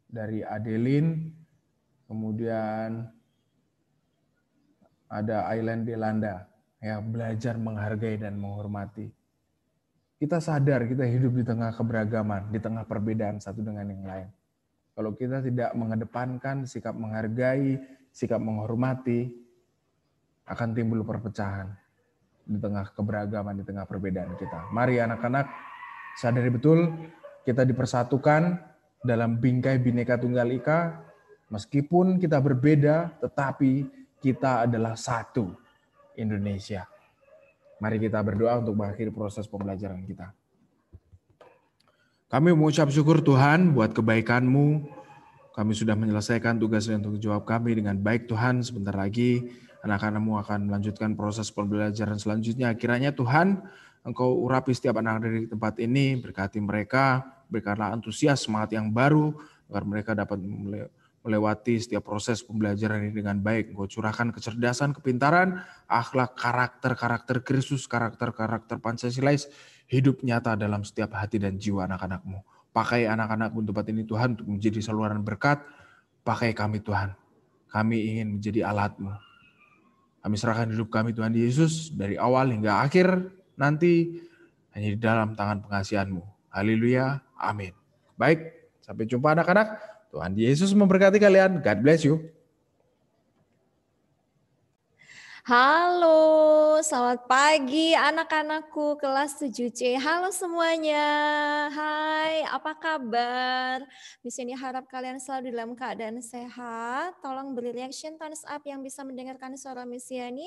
dari Adeline, kemudian ada Aileen Delanda, ya, belajar menghargai dan menghormati. Kita sadar kita hidup di tengah keberagaman, di tengah perbedaan satu dengan yang lain. Kalau kita tidak mengedepankan sikap menghargai, sikap menghormati, akan timbul perpecahan di tengah keberagaman, di tengah perbedaan kita. Mari anak-anak sadari betul kita dipersatukan dalam bingkai Bhinneka Tunggal Ika. Meskipun kita berbeda, tetapi kita adalah satu Indonesia. Mari kita berdoa untuk mengakhiri proses pembelajaran kita. Kami mengucap syukur Tuhan buat kebaikan-Mu. Kami sudah menyelesaikan tugas dan tanggung jawab kami dengan baik Tuhan. Sebentar lagi anak-anak-Mu akan melanjutkan proses pembelajaran selanjutnya. Kiranya Tuhan, Engkau urapi setiap anak dari tempat ini, berkati mereka, berikanlah antusias, semangat yang baru, agar mereka dapat melewati setiap proses pembelajaran ini dengan baik. Engkau curahkan kecerdasan, kepintaran, akhlak, karakter Kristus, karakter Pancasilais, hidup nyata dalam setiap hati dan jiwa anak-anak-Mu. Pakai anak-anak di tempat ini Tuhan untuk menjadi saluran berkat. Pakai kami Tuhan. Kami ingin menjadi alat-Mu. Kami serahkan hidup kami Tuhan Yesus dari awal hingga akhir nanti hanya di dalam tangan pengasihan-Mu. Haleluya. Amin. Baik, sampai jumpa anak-anak. Tuhan Yesus memberkati kalian. God bless you. Halo, selamat pagi anak-anakku kelas 7C. Halo semuanya. Hai, apa kabar? Di sini harap kalian selalu dalam keadaan sehat. Tolong beri reaction thumbs up yang bisa mendengarkan suara Miss Yani.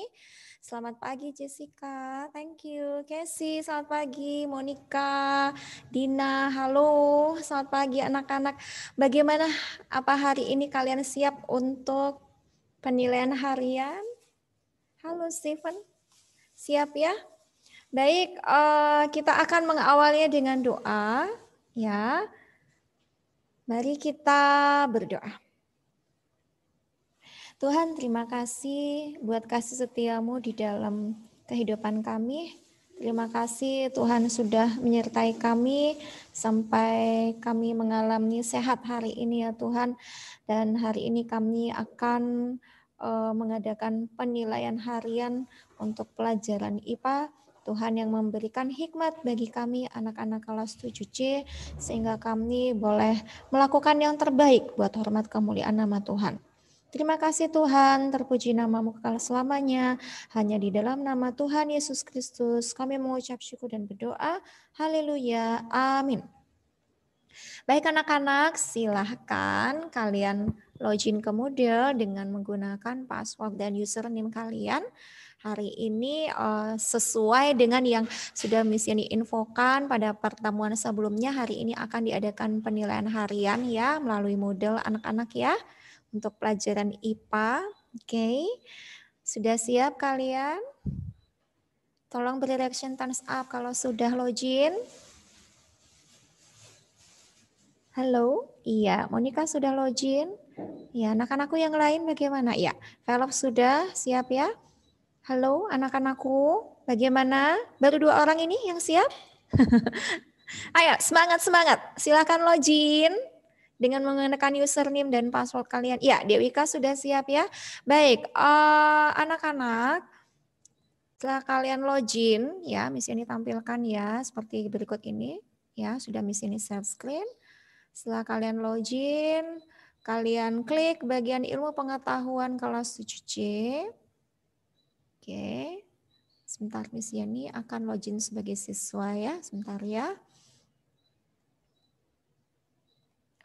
Selamat pagi Jessica, thank you. Casey, selamat pagi. Monica, Dina, halo. Selamat pagi anak-anak. Bagaimana, apa hari ini kalian siap untuk penilaian harian? Halo Stephen, siap ya? Baik, kita akan mengawalnya dengan doa, ya. Mari kita berdoa. Tuhan, terima kasih buat kasih setia-Mu di dalam kehidupan kami. Terima kasih Tuhan sudah menyertai kami sampai kami mengalami sehat hari ini ya Tuhan. Dan hari ini kami akan mengadakan penilaian harian untuk pelajaran IPA. Tuhan yang memberikan hikmat bagi kami anak-anak kelas 7C sehingga kami boleh melakukan yang terbaik buat hormat kemuliaan nama Tuhan. Terima kasih Tuhan, terpuji nama-Mu kekal selamanya. Hanya di dalam nama Tuhan Yesus Kristus kami mengucap syukur dan berdoa. Haleluya, amin. Baik anak-anak, silahkan kalian login ke Moodle dengan menggunakan password dan username kalian. Hari ini sesuai dengan yang sudah Miss Yani infokan pada pertemuan sebelumnya, hari ini akan diadakan penilaian harian ya melalui Moodle anak-anak ya untuk pelajaran IPA. Oke, sudah siap kalian? Tolong beri reaction thumbs up kalau sudah login. Halo, iya, Monica sudah login. Ya, anak-anakku yang lain bagaimana? Ya, Velop sudah siap ya? Halo, anak-anakku, bagaimana? Baru 2 orang ini yang siap? Ayo, semangat-semangat. Silakan login dengan menggunakan username dan password kalian. Ya, Dewika sudah siap ya? Baik, anak-anak, setelah kalian login, ya, Miss ini tampilkan ya, seperti berikut ini. Ya, sudah Miss ini share screen. Setelah kalian login, kalian klik bagian ilmu pengetahuan kelas 7C. Oke, sebentar Miss Yani akan login sebagai siswa ya, sebentar ya.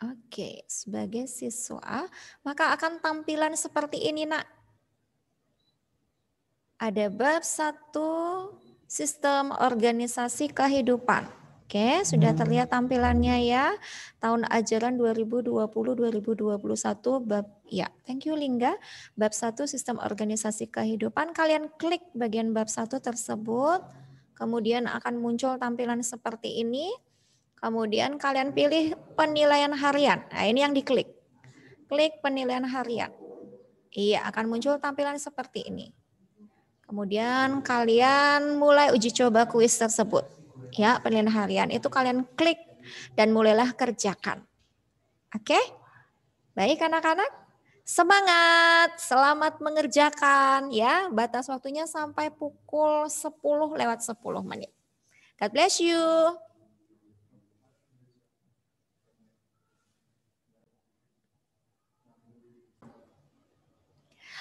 Oke, sebagai siswa, maka akan tampilan seperti ini nak. Ada bab 1 sistem organisasi kehidupan. Oke, sudah terlihat tampilannya ya. Tahun ajaran 2020-2021 bab ya. Thank you Lingga. Bab 1 sistem organisasi kehidupan. Kalian klik bagian bab 1 tersebut. Kemudian akan muncul tampilan seperti ini. Kemudian kalian pilih penilaian harian. Nah, ini yang diklik. Klik penilaian harian. Iya, akan muncul tampilan seperti ini. Kemudian kalian mulai uji coba kuis tersebut. Ya, penilaian harian itu kalian klik dan mulailah kerjakan. Oke? Baik anak-anak. Semangat, selamat mengerjakan ya. Batas waktunya sampai pukul 10:10. God bless you.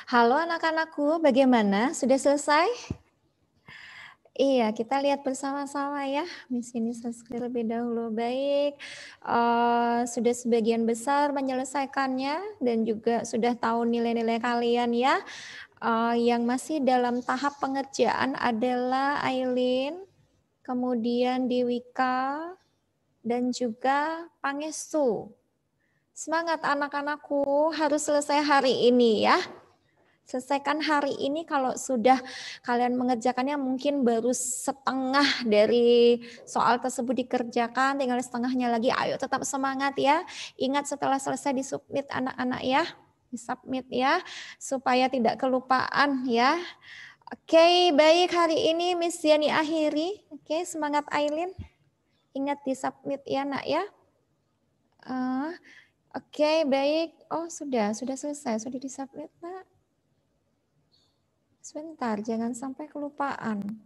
Halo anak-anakku, bagaimana? Sudah selesai? Iya, kita lihat bersama-sama ya. Miss ini subscribe lebih dahulu. Baik, sudah sebagian besar menyelesaikannya dan juga sudah tahu nilai-nilai kalian ya. Yang masih dalam tahap pengerjaan adalah Aileen, kemudian Dewika, dan juga Pangestu. Semangat anak-anakku, harus selesai hari ini ya. Selesaikan hari ini, kalau sudah kalian mengerjakannya mungkin baru setengah dari soal tersebut dikerjakan, tinggal setengahnya lagi. Ayo tetap semangat ya. Ingat setelah selesai disubmit anak-anak ya. Disubmit ya, supaya tidak kelupaan ya. Oke, baik hari ini Miss Yani akhiri. Oke, semangat Aileen. Ingat disubmit ya nak ya. Oke, baik. Oh sudah selesai, sudah disubmit nak. Sebentar, jangan sampai kelupaan.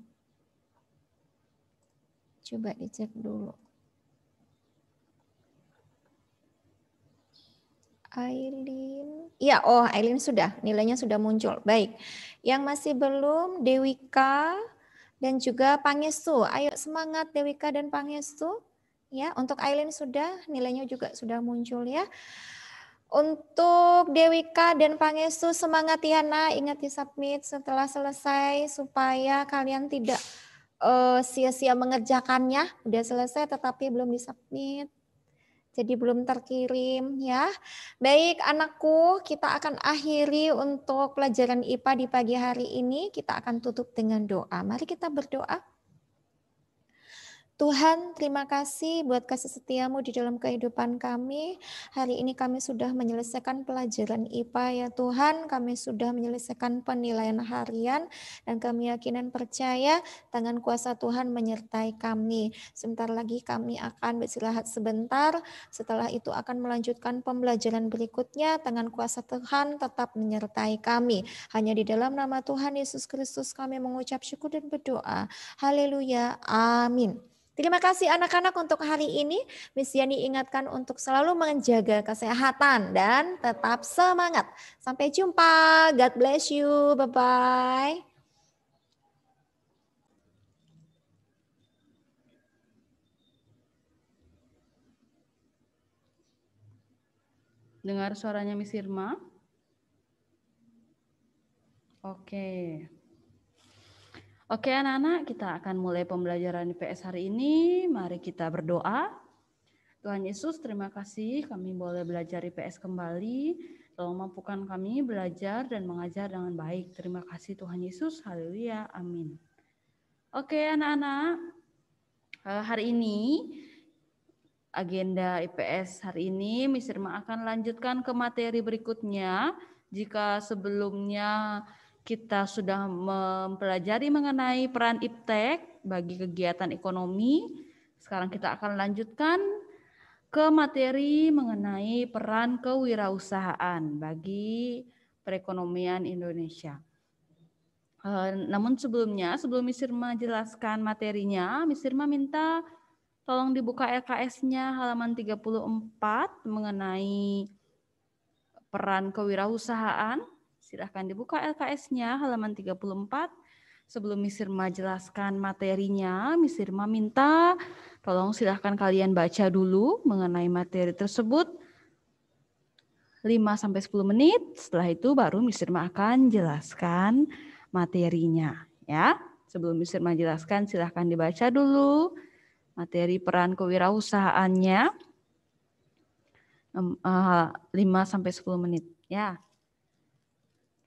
Coba dicek dulu. Aileen. Ya, Aileen sudah. Nilainya sudah muncul. Baik. Yang masih belum, Dewika dan juga Pangestu. Ayo semangat Dewika dan Pangestu. Ya, untuk Aileen sudah, nilainya juga sudah muncul ya. Untuk Dewika dan Pangestu semangat ya nak, ingat disubmit setelah selesai supaya kalian tidak sia-sia mengerjakannya. Udah selesai tetapi belum disubmit, jadi belum terkirim ya. Baik anakku, kita akan akhiri untuk pelajaran IPA di pagi hari ini. Kita akan tutup dengan doa. Mari kita berdoa. Tuhan, terima kasih buat kasih setiamu di dalam kehidupan kami. Hari ini kami sudah menyelesaikan pelajaran IPA ya Tuhan. Kami sudah menyelesaikan penilaian harian dan kami yakin dan percaya tangan kuasa Tuhan menyertai kami. Sebentar lagi kami akan beristirahat sebentar. Setelah itu akan melanjutkan pembelajaran berikutnya. Tangan kuasa Tuhan tetap menyertai kami. Hanya di dalam nama Tuhan Yesus Kristus kami mengucap syukur dan berdoa. Haleluya. Amin. Terima kasih anak-anak untuk hari ini. Miss Yani ingatkan untuk selalu menjaga kesehatan dan tetap semangat. Sampai jumpa. God bless you. Bye-bye. Dengar suaranya Miss Irma? Oke. Oke anak-anak, kita akan mulai pembelajaran IPS hari ini. Mari kita berdoa. Tuhan Yesus, terima kasih kami boleh belajar IPS kembali. Tolong mampukan kami belajar dan mengajar dengan baik. Terima kasih Tuhan Yesus. Haleluya. Amin. Oke anak-anak, hari ini agenda IPS hari ini Miss Irma akan lanjutkan ke materi berikutnya. Jika sebelumnya kita sudah mempelajari mengenai peran iptek bagi kegiatan ekonomi, sekarang kita akan lanjutkan ke materi mengenai peran kewirausahaan bagi perekonomian Indonesia. Namun sebelum Miss Irma jelaskan materinya, Miss Irma minta tolong dibuka LKS-nya halaman 34 mengenai peran kewirausahaan. Silahkan dibuka LKS-nya halaman 34. Sebelum Miss Irma jelaskan materinya, Miss Irma minta tolong silahkan kalian baca dulu mengenai materi tersebut 5-10 menit. Setelah itu baru Miss Irma akan jelaskan materinya. Ya, Sebelum Miss Irma jelaskan, silahkan dibaca dulu materi peran kewirausahaannya 5-10 menit. Ya.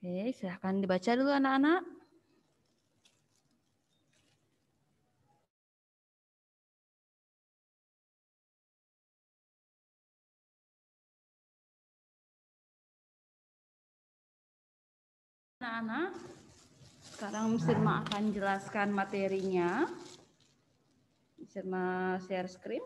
Oke, silahkan dibaca dulu anak-anak. Anak-anak, sekarang Miss Irma akan jelaskan materinya. Miss Irma share screen.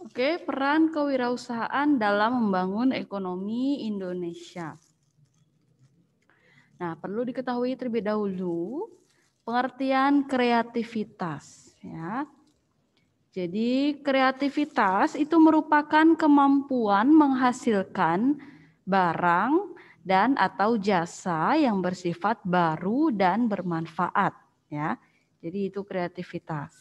Oke, peran kewirausahaan dalam membangun ekonomi Indonesia. Nah, perlu diketahui terlebih dahulu pengertian kreativitas, ya. Jadi, kreativitas itu merupakan kemampuan menghasilkan barang dan atau jasa yang bersifat baru dan bermanfaat, ya. Jadi itu kreativitas.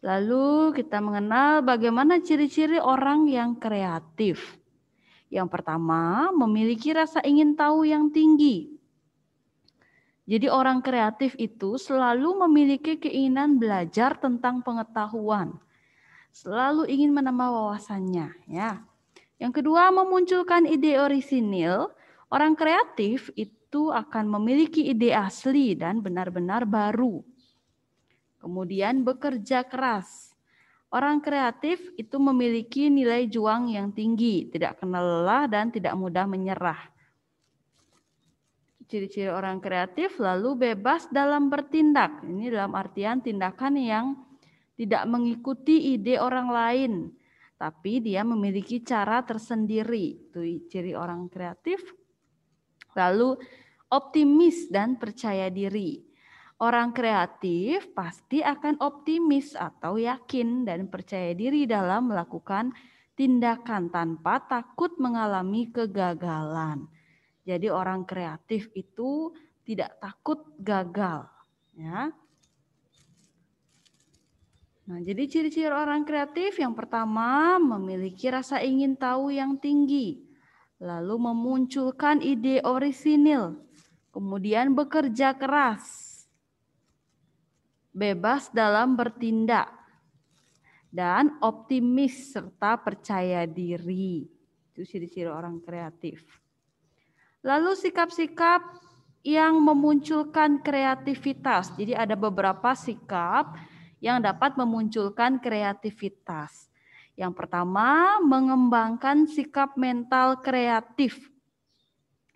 Lalu kita mengenal bagaimana ciri-ciri orang yang kreatif. Yang pertama, memiliki rasa ingin tahu yang tinggi. Jadi orang kreatif itu selalu memiliki keinginan belajar tentang pengetahuan. Selalu ingin menambah wawasannya, ya. Yang kedua, memunculkan ide orisinil. Orang kreatif itu akan memiliki ide asli dan benar-benar baru. Kemudian bekerja keras. Orang kreatif itu memiliki nilai juang yang tinggi, tidak kenal lelah dan tidak mudah menyerah. Ciri-ciri orang kreatif lalu bebas dalam bertindak. Ini dalam artian tindakan yang tidak mengikuti ide orang lain, tapi dia memiliki cara tersendiri. Itu ciri orang kreatif. Lalu optimis dan percaya diri. Orang kreatif pasti akan optimis atau yakin dan percaya diri dalam melakukan tindakan tanpa takut mengalami kegagalan. Jadi orang kreatif itu tidak takut gagal, ya. Nah, jadi ciri-ciri orang kreatif yang pertama memiliki rasa ingin tahu yang tinggi, lalu memunculkan ide orisinil, kemudian bekerja keras, bebas dalam bertindak, dan optimis serta percaya diri. Itu ciri-ciri orang kreatif. Lalu sikap-sikap yang memunculkan kreativitas. Jadi ada beberapa sikap yang dapat memunculkan kreativitas. Yang pertama, mengembangkan sikap mental kreatif.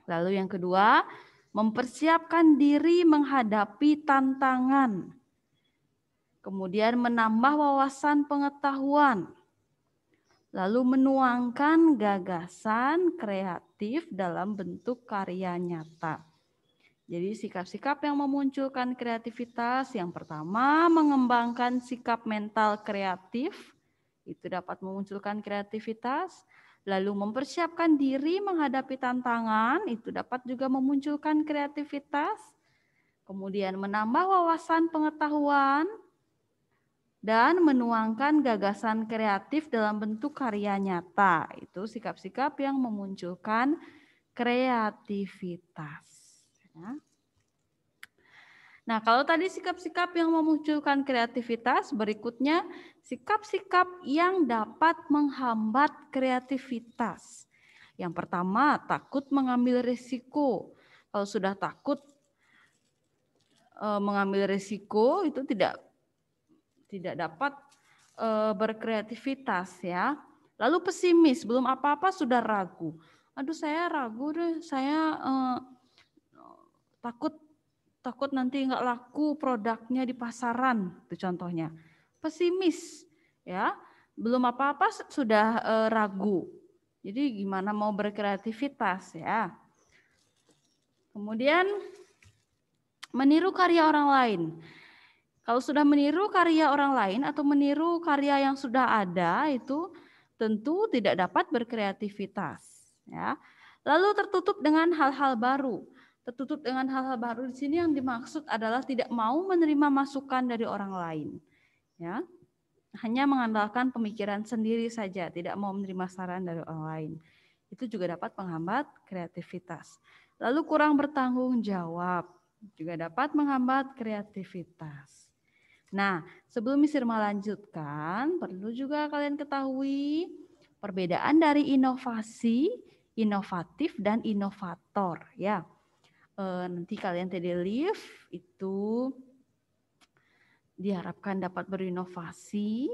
Lalu yang kedua, mempersiapkan diri menghadapi tantangan. Kemudian menambah wawasan pengetahuan. Lalu menuangkan gagasan kreatif dalam bentuk karya nyata. Jadi sikap-sikap yang memunculkan kreativitas, yang pertama mengembangkan sikap mental kreatif, itu dapat memunculkan kreativitas. Lalu mempersiapkan diri menghadapi tantangan, itu dapat juga memunculkan kreativitas. Kemudian menambah wawasan pengetahuan, dan menuangkan gagasan kreatif dalam bentuk karya nyata. Itu sikap-sikap yang memunculkan kreativitas. Ya. Nah, kalau tadi sikap-sikap yang memunculkan kreativitas, berikutnya sikap-sikap yang dapat menghambat kreativitas. Yang pertama, takut mengambil risiko. Kalau sudah takut mengambil risiko, itu tidak dapat berkreativitas, ya. Lalu pesimis, belum apa-apa sudah ragu. Aduh, saya ragu deh, saya takut nanti nggak laku produknya di pasaran, itu contohnya. Pesimis, ya, belum apa-apa sudah ragu. Jadi gimana mau berkreativitas, ya. Kemudian meniru karya orang lain. Kalau sudah meniru karya orang lain atau meniru karya yang sudah ada, itu tentu tidak dapat berkreativitas. Ya. Lalu tertutup dengan hal-hal baru. Tertutup dengan hal-hal baru di sini yang dimaksud adalah tidak mau menerima masukan dari orang lain. Ya. Hanya mengandalkan pemikiran sendiri saja, tidak mau menerima saran dari orang lain. Itu juga dapat menghambat kreativitas. Lalu kurang bertanggung jawab, juga dapat menghambat kreativitas. Nah, sebelum Miss Irma lanjutkan, perlu juga kalian ketahui perbedaan dari inovasi, inovatif, dan inovator. Ya, nanti kalian TD Live itu diharapkan dapat berinovasi.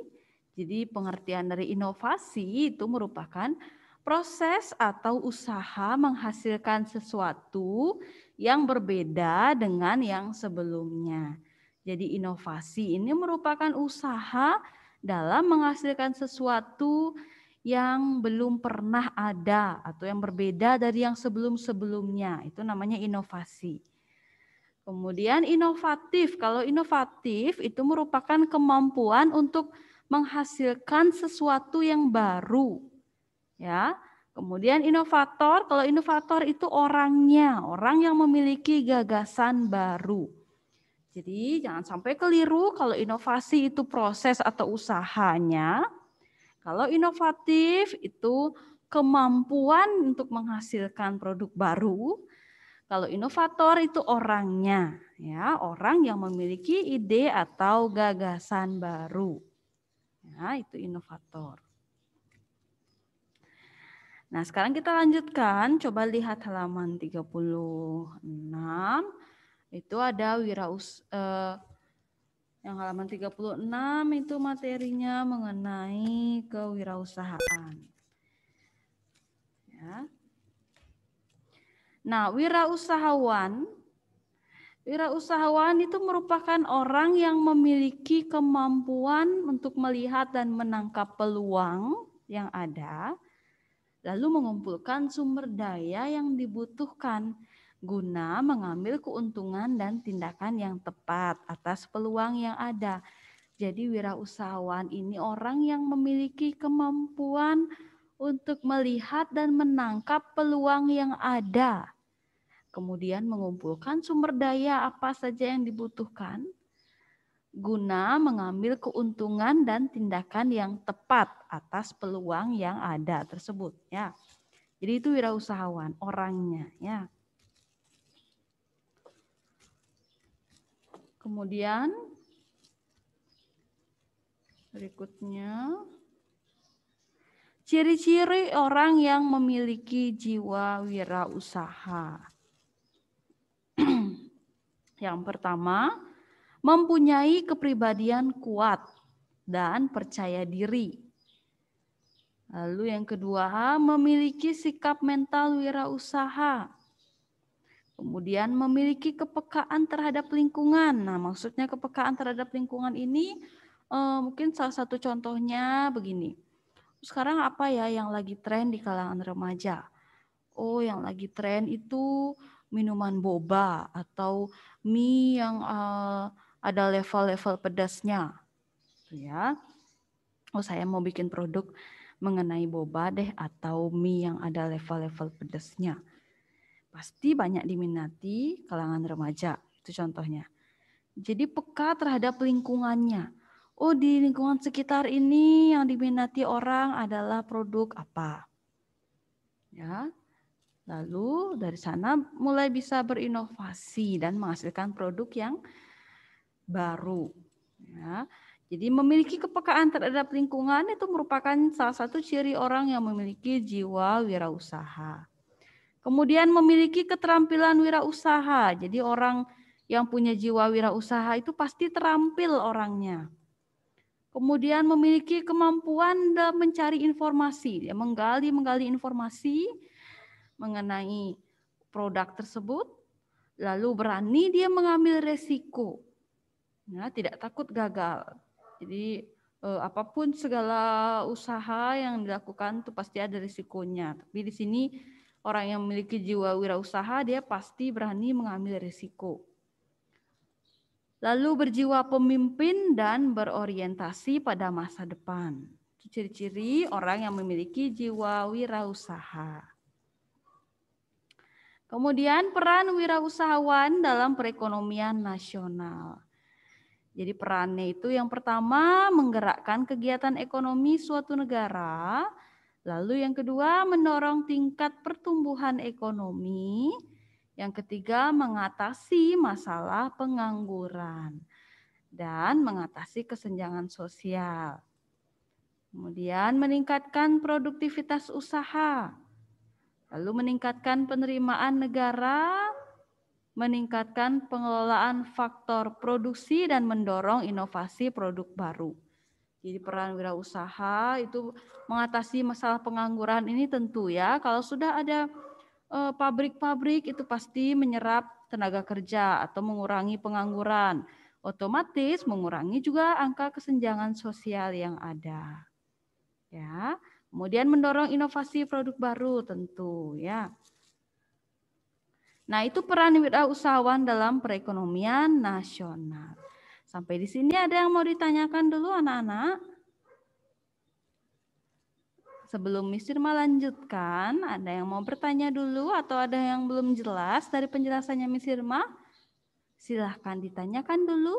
Jadi pengertian dari inovasi itu merupakan proses atau usaha menghasilkan sesuatu yang berbeda dengan yang sebelumnya. Jadi inovasi ini merupakan usaha dalam menghasilkan sesuatu yang belum pernah ada atau yang berbeda dari yang sebelum-sebelumnya. Itu namanya inovasi. Kemudian inovatif. Kalau inovatif itu merupakan kemampuan untuk menghasilkan sesuatu yang baru. Ya. Kemudian inovator, kalau inovator itu orangnya, orang yang memiliki gagasan baru. Jadi jangan sampai keliru kalau inovasi itu proses atau usahanya. Kalau inovatif itu kemampuan untuk menghasilkan produk baru. Kalau inovator itu orangnya, ya, orang yang memiliki ide atau gagasan baru. Ya, itu inovator. Nah, sekarang kita lanjutkan. Coba lihat halaman 36. Itu ada yang halaman 36 itu materinya mengenai kewirausahaan. Ya. Nah, wirausahawan itu merupakan orang yang memiliki kemampuan untuk melihat dan menangkap peluang yang ada, lalu mengumpulkan sumber daya yang dibutuhkan guna mengambil keuntungan dan tindakan yang tepat atas peluang yang ada. Jadi wirausahawan ini orang yang memiliki kemampuan untuk melihat dan menangkap peluang yang ada. Kemudian mengumpulkan sumber daya apa saja yang dibutuhkan guna mengambil keuntungan dan tindakan yang tepat atas peluang yang ada tersebut. Ya. Jadi itu wirausahawan orangnya. Ya. Kemudian berikutnya, ciri-ciri orang yang memiliki jiwa wirausaha. Yang pertama, mempunyai kepribadian kuat dan percaya diri. Lalu yang kedua, memiliki sikap mental wirausaha. Kemudian memiliki kepekaan terhadap lingkungan. Nah, maksudnya kepekaan terhadap lingkungan ini mungkin salah satu contohnya begini. Sekarang apa ya yang lagi tren di kalangan remaja? Oh, yang lagi tren itu minuman boba atau mie yang ada level-level pedasnya. Ya. Oh, saya mau bikin produk mengenai boba deh atau mie yang ada level-level pedasnya. Pasti banyak diminati kalangan remaja, itu contohnya. Jadi peka terhadap lingkungannya. Oh, di lingkungan sekitar ini yang diminati orang adalah produk apa. Ya. Lalu dari sana mulai bisa berinovasi dan menghasilkan produk yang baru. Ya. Jadi memiliki kepekaan terhadap lingkungan itu merupakan salah satu ciri orang yang memiliki jiwa wirausaha. Kemudian memiliki keterampilan wirausaha. Jadi orang yang punya jiwa wirausaha itu pasti terampil orangnya. Kemudian memiliki kemampuan dalam mencari informasi. Dia menggali informasi mengenai produk tersebut. Lalu berani dia mengambil resiko. Ya, tidak takut gagal. Jadi apapun segala usaha yang dilakukan itu pasti ada risikonya. Tapi di sini orang yang memiliki jiwa wirausaha, dia pasti berani mengambil risiko. Lalu berjiwa pemimpin dan berorientasi pada masa depan. Itu ciri-ciri orang yang memiliki jiwa wirausaha. Kemudian peran wirausahawan dalam perekonomian nasional. Jadi perannya itu yang pertama menggerakkan kegiatan ekonomi suatu negara, lalu yang kedua mendorong tingkat pertumbuhan ekonomi, yang ketiga mengatasi masalah pengangguran dan mengatasi kesenjangan sosial. Kemudian meningkatkan produktivitas usaha, lalu meningkatkan penerimaan negara, meningkatkan pengelolaan faktor produksi dan mendorong inovasi produk baru. Jadi peran wirausaha itu mengatasi masalah pengangguran ini tentu ya. Kalau sudah ada pabrik-pabrik itu pasti menyerap tenaga kerja atau mengurangi pengangguran. Otomatis mengurangi juga angka kesenjangan sosial yang ada. Ya. Kemudian mendorong inovasi produk baru tentu ya. Nah, itu peran wirausahawan dalam perekonomian nasional. Sampai di sini ada yang mau ditanyakan dulu anak-anak? Sebelum Miss Irma lanjutkan, ada yang mau bertanya dulu atau ada yang belum jelas dari penjelasannya Miss Irma? Silahkan ditanyakan dulu.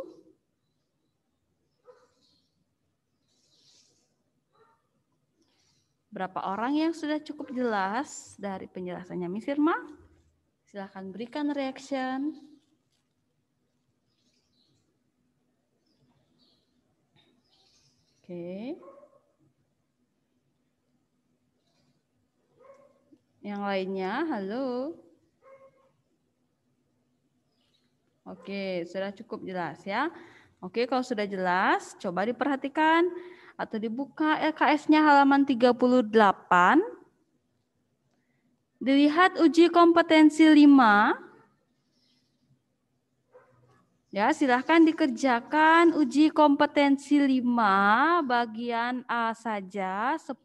Berapa orang yang sudah cukup jelas dari penjelasannya Miss Irma? Silahkan berikan reaction. Oke. Yang lainnya, halo. Oke, sudah cukup jelas ya. Oke, kalau sudah jelas, coba diperhatikan atau dibuka LKS-nya halaman 38. Dilihat uji kompetensi 5. Ya, silahkan dikerjakan uji kompetensi 5 bagian A saja 10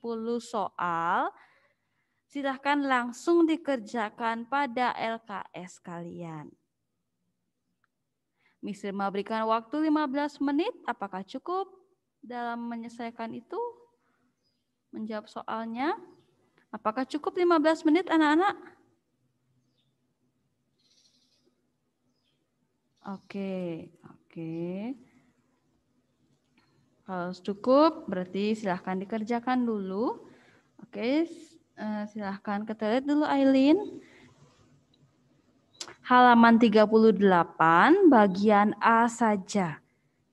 soal. Silahkan langsung dikerjakan pada LKS kalian. Miss Irma berikan waktu 15 menit. Apakah cukup dalam menyelesaikan itu? Menjawab soalnya. Apakah cukup 15 menit anak-anak? Oke. Kalau cukup berarti silahkan dikerjakan dulu. Oke, silahkan ke toilet dulu Aileen. Halaman 38 bagian A saja.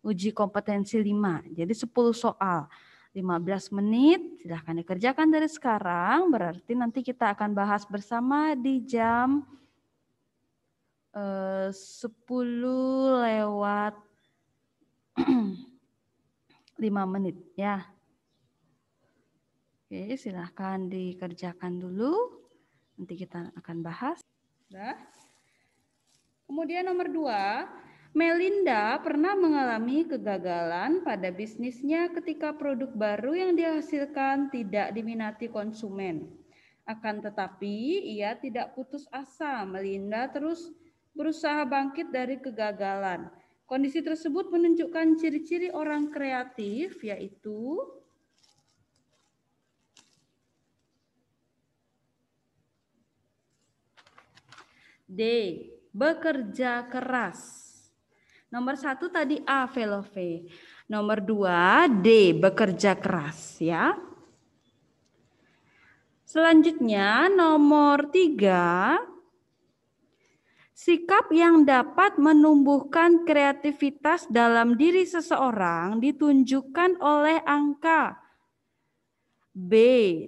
Uji kompetensi 5. Jadi 10 soal. 15 menit, silahkan dikerjakan dari sekarang, berarti nanti kita akan bahas bersama di jam 10 lewat 5 menit ya. Oke, silahkan dikerjakan dulu, nanti kita akan bahas. Sudah. Kemudian nomor 2, Melinda pernah mengalami kegagalan pada bisnisnya ketika produk baru yang dihasilkan tidak diminati konsumen. Akan tetapi ia tidak putus asa. Melinda terus berusaha bangkit dari kegagalan. Kondisi tersebut menunjukkan ciri-ciri orang kreatif, yaitu D. Bekerja keras. Nomor 1 tadi A, Velove. Nomor 2 D, bekerja keras ya. Selanjutnya nomor 3, sikap yang dapat menumbuhkan kreativitas dalam diri seseorang ditunjukkan oleh angka B,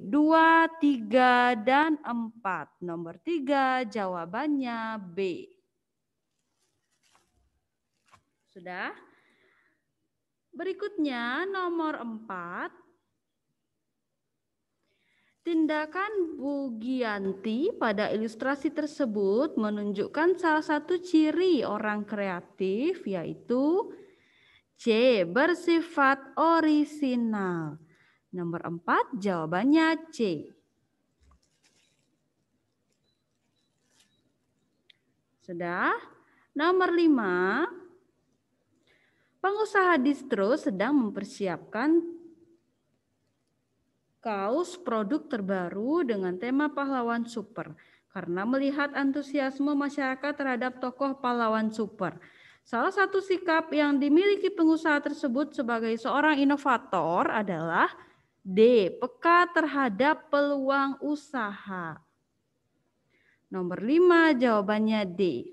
2, 3, dan 4. Nomor 3 jawabannya B. Sudah? Berikutnya nomor 4. Tindakan Bu Gianti pada ilustrasi tersebut menunjukkan salah satu ciri orang kreatif, yaitu C, bersifat orisinal. Nomor 4 jawabannya C. Sudah? Nomor 5. Pengusaha distro sedang mempersiapkan kaos produk terbaru dengan tema pahlawan super. karena melihat antusiasme masyarakat terhadap tokoh pahlawan super. Salah satu sikap yang dimiliki pengusaha tersebut sebagai seorang inovator adalah D. Peka terhadap peluang usaha. Nomor 5 jawabannya D.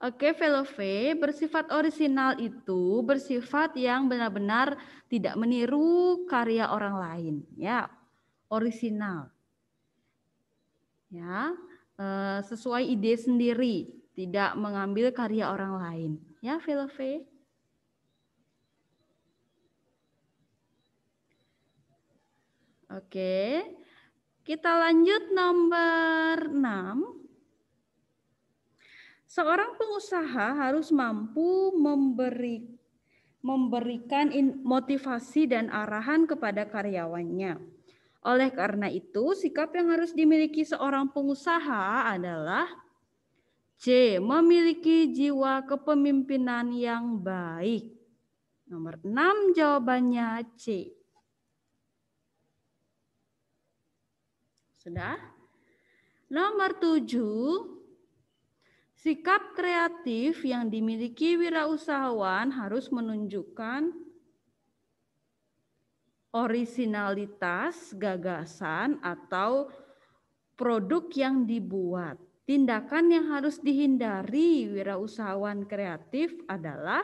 Oke, Velove, bersifat orisinal itu bersifat yang benar-benar tidak meniru karya orang lain, ya. Orisinal. Ya, sesuai ide sendiri, tidak mengambil karya orang lain. Ya, Velove. Oke. Kita lanjut nomor 6. Seorang pengusaha harus mampu memberikan motivasi dan arahan kepada karyawannya. Oleh karena itu, sikap yang harus dimiliki seorang pengusaha adalah C. Memiliki jiwa kepemimpinan yang baik. Nomor 6 jawabannya C. Sudah? Nomor 7. Sikap kreatif yang dimiliki wirausahawan harus menunjukkan orisinalitas, gagasan, atau produk yang dibuat. Tindakan yang harus dihindari wirausahawan kreatif adalah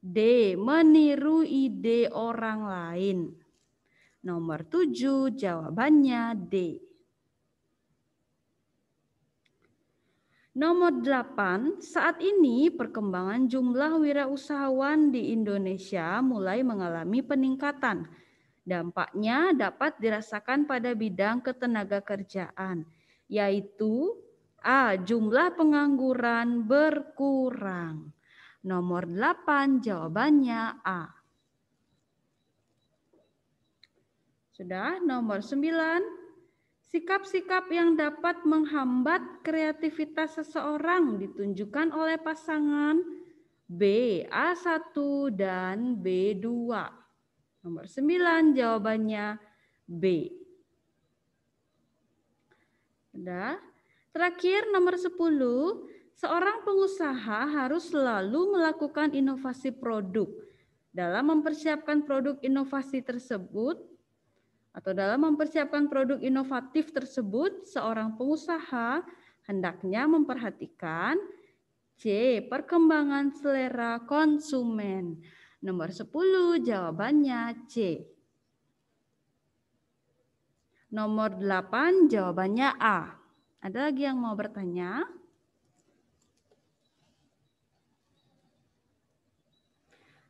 D. Meniru ide orang lain. Nomor 7 jawabannya D. Nomor 8, saat ini perkembangan jumlah wirausahawan di Indonesia mulai mengalami peningkatan. Dampaknya dapat dirasakan pada bidang ketenagakerjaan, yaitu A. Jumlah pengangguran berkurang. Nomor 8 jawabannya A. Sudah, nomor 9. Sikap-sikap yang dapat menghambat kreativitas seseorang ditunjukkan oleh pasangan B. A1 dan B2. Nomor 9 jawabannya B. Sudah. Terakhir nomor 10. Seorang pengusaha harus selalu melakukan inovasi produk. Dalam mempersiapkan produk inovasi tersebut, atau dalam mempersiapkan produk inovatif tersebut, seorang pengusaha hendaknya memperhatikan C. Perkembangan selera konsumen. Nomor 10 jawabannya C. Nomor 8 jawabannya A. Ada lagi yang mau bertanya?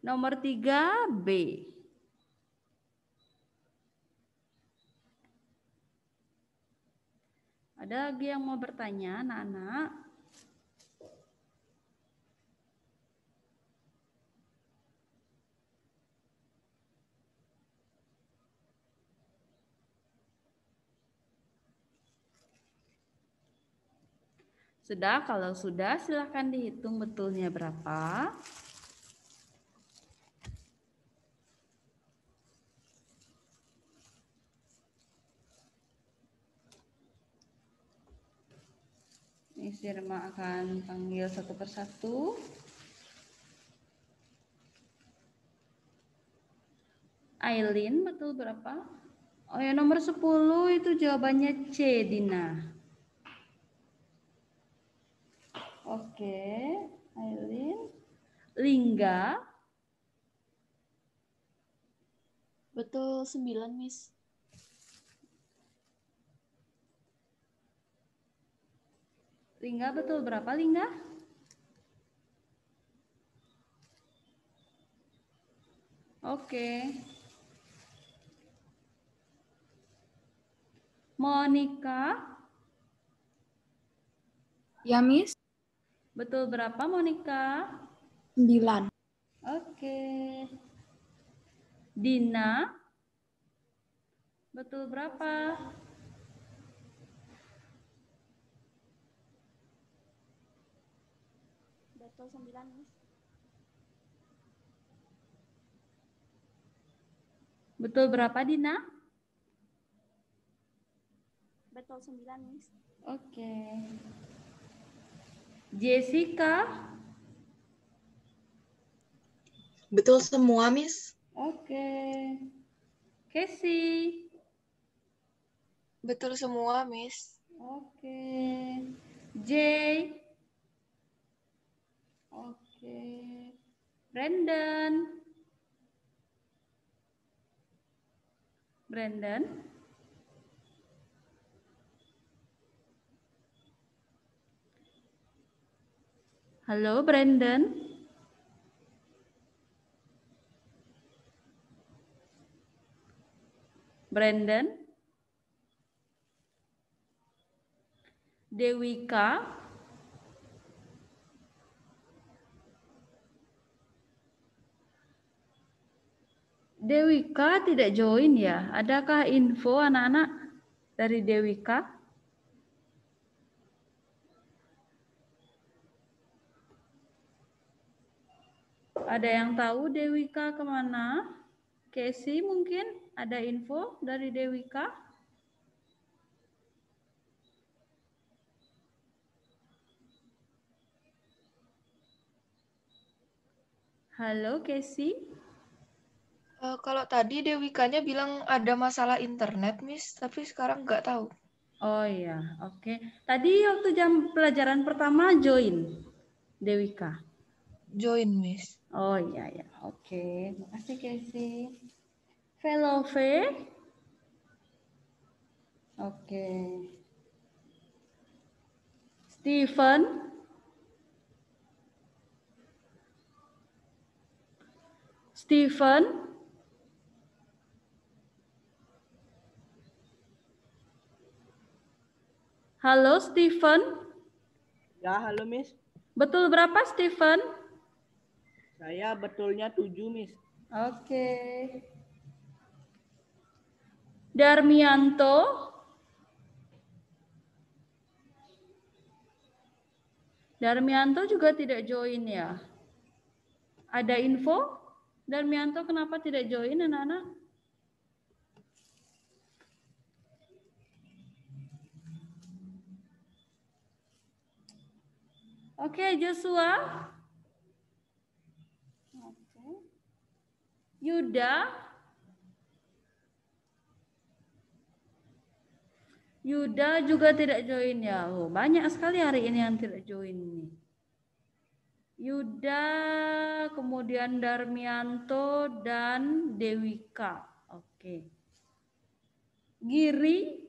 Nomor 3 B. Ada lagi yang mau bertanya, anak-anak? Sudah, kalau sudah silakan dihitung betulnya berapa. Miss Irma akan panggil satu persatu. Aileen, betul berapa? Oh ya, nomor 10 itu jawabannya C, Dina. Oke, Aileen. Lingga. Betul 9, Miss. Lingga betul berapa, Lingga? Oke. Monica? Ya, Miss. Betul berapa, Monica? 9. Oke. Dina? Betul berapa? Betul 9, Miss. Betul berapa, Dina? Betul 9, Miss. Oke. Jessica? Betul semua, Miss. Oke. Casey? Betul semua, Miss. Oke. Jay? Oke. Brandon? Brandon? Halo, Brandon? Brandon? Dewika? Dewika tidak join ya? Adakah info anak-anak dari Dewika? Ada yang tahu Dewika kemana? Casey mungkin ada info dari Dewika? Halo Casey? Kalau tadi Dewikanya bilang ada masalah internet, Miss, tapi sekarang nggak tahu. Oh iya, oke. Tadi waktu jam pelajaran pertama join Dewika? Join, Miss. Oh iya ya, oke. Makasih Casey. Velove? Oke. Steven? Steven? Halo Steven? Ya, halo Miss. Betul berapa Steven? Saya betulnya 7, Miss. Oke. Darmianto? Darmianto juga tidak join ya? Ada info? Darmianto kenapa tidak join anak-anak? Oke, Joshua. Oke. Yuda. Yuda juga tidak join ya. Oh, banyak sekali hari ini yang tidak join nih. Yuda, kemudian Darmianto dan Dewika. Oke. Giri.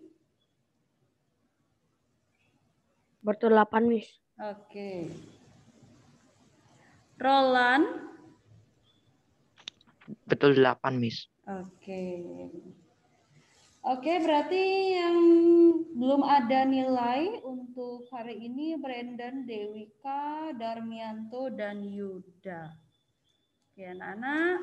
Betul 8, Miss. Oke. Roland. Betul 8, Miss. Oke. Oke, berarti yang belum ada nilai untuk hari ini Brandon, Dewika, Darmianto, dan Yuda. Oke, anak-anak.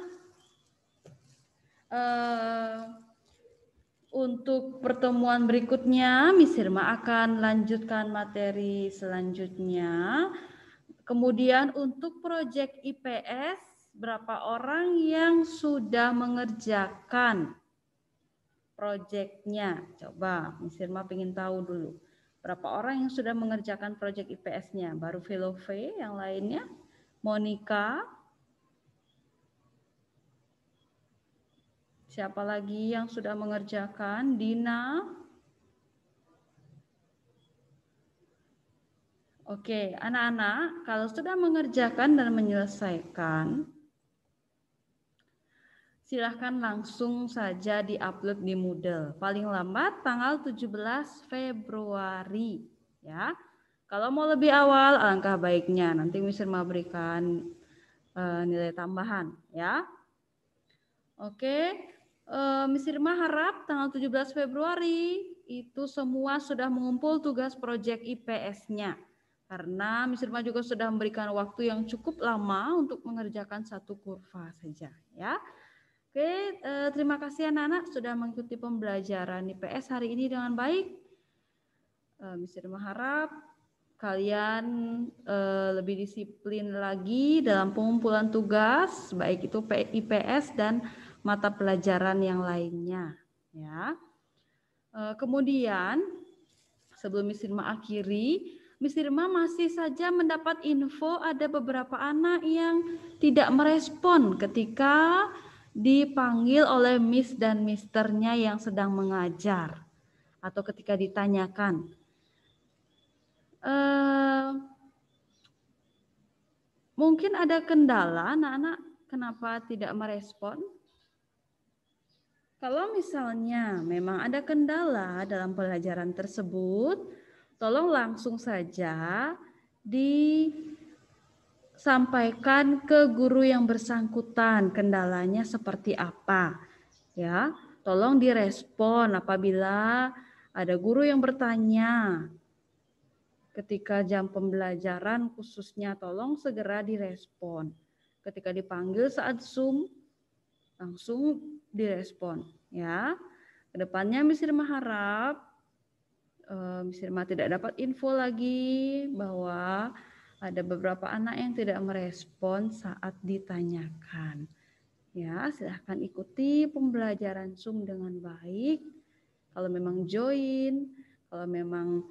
Untuk pertemuan berikutnya, Miss Irma akan lanjutkan materi selanjutnya. Kemudian untuk proyek IPS, berapa orang yang sudah mengerjakan proyeknya? Coba Miss Irma ingin tahu dulu. Berapa orang yang sudah mengerjakan proyek IPS-nya? Baru Velove, yang lainnya? Monica? Siapa lagi yang sudah mengerjakan? Dina? Oke, anak-anak, kalau sudah mengerjakan dan menyelesaikan, silahkan langsung saja di-upload di Moodle. Paling lambat tanggal 17 Februari. Ya. Kalau mau lebih awal, alangkah baiknya. Nanti Miss Irma berikan nilai tambahan. Ya. Oke, Miss Irma harap tanggal 17 Februari itu semua sudah mengumpul tugas proyek IPS-nya. Karena Miss Irma juga sudah memberikan waktu yang cukup lama untuk mengerjakan satu kurva saja. Ya. Oke, terima kasih anak-anak sudah mengikuti pembelajaran IPS hari ini dengan baik. Miss Irma harap kalian lebih disiplin lagi dalam pengumpulan tugas, baik itu IPS dan mata pelajaran yang lainnya. Ya. Kemudian sebelum Miss Irma akhiri, Miss Irma masih saja mendapat info ada beberapa anak yang tidak merespon ketika dipanggil oleh Miss dan Misternya yang sedang mengajar atau ketika ditanyakan. Mungkin ada kendala anak-anak kenapa tidak merespon? Kalau misalnya memang ada kendala dalam pelajaran tersebut, tolong langsung saja disampaikan ke guru yang bersangkutan kendalanya seperti apa. Ya, tolong direspon apabila ada guru yang bertanya. Ketika jam pembelajaran khususnya tolong segera direspon. Ketika dipanggil saat Zoom langsung direspon ya. Kedepannya Miss Irma harap Miss Irma tidak dapat info lagi bahwa ada beberapa anak yang tidak merespon saat ditanyakan. Ya, silahkan ikuti pembelajaran Zoom dengan baik. Kalau memang join, kalau memang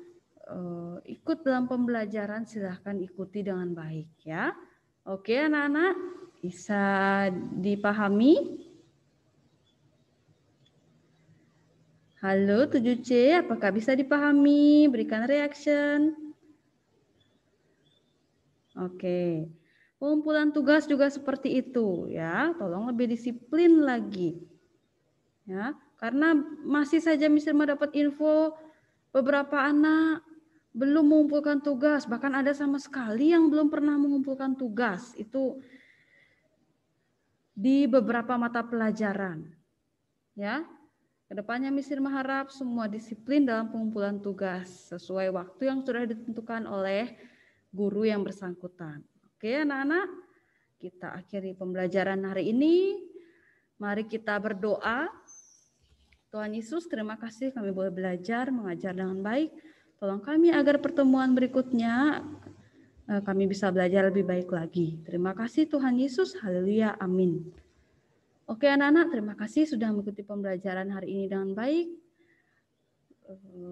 ikut dalam pembelajaran silahkan ikuti dengan baik ya. Oke anak-anak, bisa dipahami? Halo 7C, apakah bisa dipahami? Berikan reaction. Oke, pengumpulan tugas juga seperti itu ya. Tolong lebih disiplin lagi. Ya, karena masih saja Miss Irma dapat info beberapa anak belum mengumpulkan tugas, bahkan ada sama sekali yang belum pernah mengumpulkan tugas. Itu di beberapa mata pelajaran. Ya. Kedepannya Miss Irma harap semua disiplin dalam pengumpulan tugas sesuai waktu yang sudah ditentukan oleh guru yang bersangkutan. Oke, anak-anak, kita akhiri pembelajaran hari ini. Mari kita berdoa. Tuhan Yesus, terima kasih kami boleh belajar, mengajar dengan baik. Tolong kami agar pertemuan berikutnya kami bisa belajar lebih baik lagi. Terima kasih Tuhan Yesus. Haleluya. Amin. Oke anak-anak, terima kasih sudah mengikuti pembelajaran hari ini dengan baik.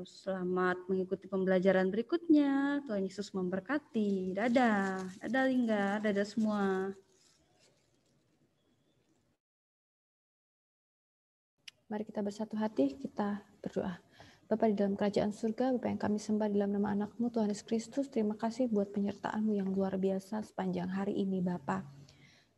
Selamat mengikuti pembelajaran berikutnya. Tuhan Yesus memberkati. Dadah. Dadah Lingga. Dadah semua. Mari kita bersatu hati, kita berdoa. Bapa di dalam kerajaan surga, Bapa yang kami sembah di dalam nama anak-Mu, Tuhan Yesus Kristus, terima kasih buat penyertaan-Mu yang luar biasa sepanjang hari ini, Bapa.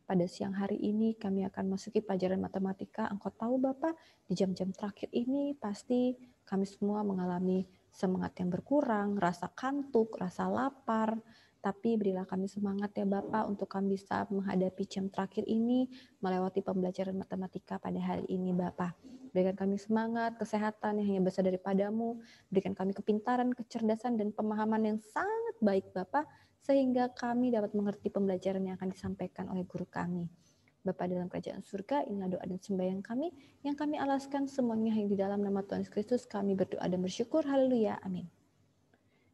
Pada siang hari ini kami akan masuki pelajaran matematika. Engkau tahu Bapa, di jam-jam terakhir ini pasti kami semua mengalami semangat yang berkurang, rasa kantuk, rasa lapar. Tapi berilah kami semangat ya Bapa untuk kami bisa menghadapi jam terakhir ini, melewati pembelajaran matematika pada hari ini Bapa. Berikan kami semangat, kesehatan yang hanya berasal daripada-Mu. Berikan kami kepintaran, kecerdasan, dan pemahaman yang sangat baik Bapa, sehingga kami dapat mengerti pembelajaran yang akan disampaikan oleh guru kami. Bapa dalam kerajaan surga, inilah doa dan sembahyang kami, yang kami alaskan semuanya hanya di dalam nama Tuhan Yesus Kristus. Kami berdoa dan bersyukur. Haleluya. Amin.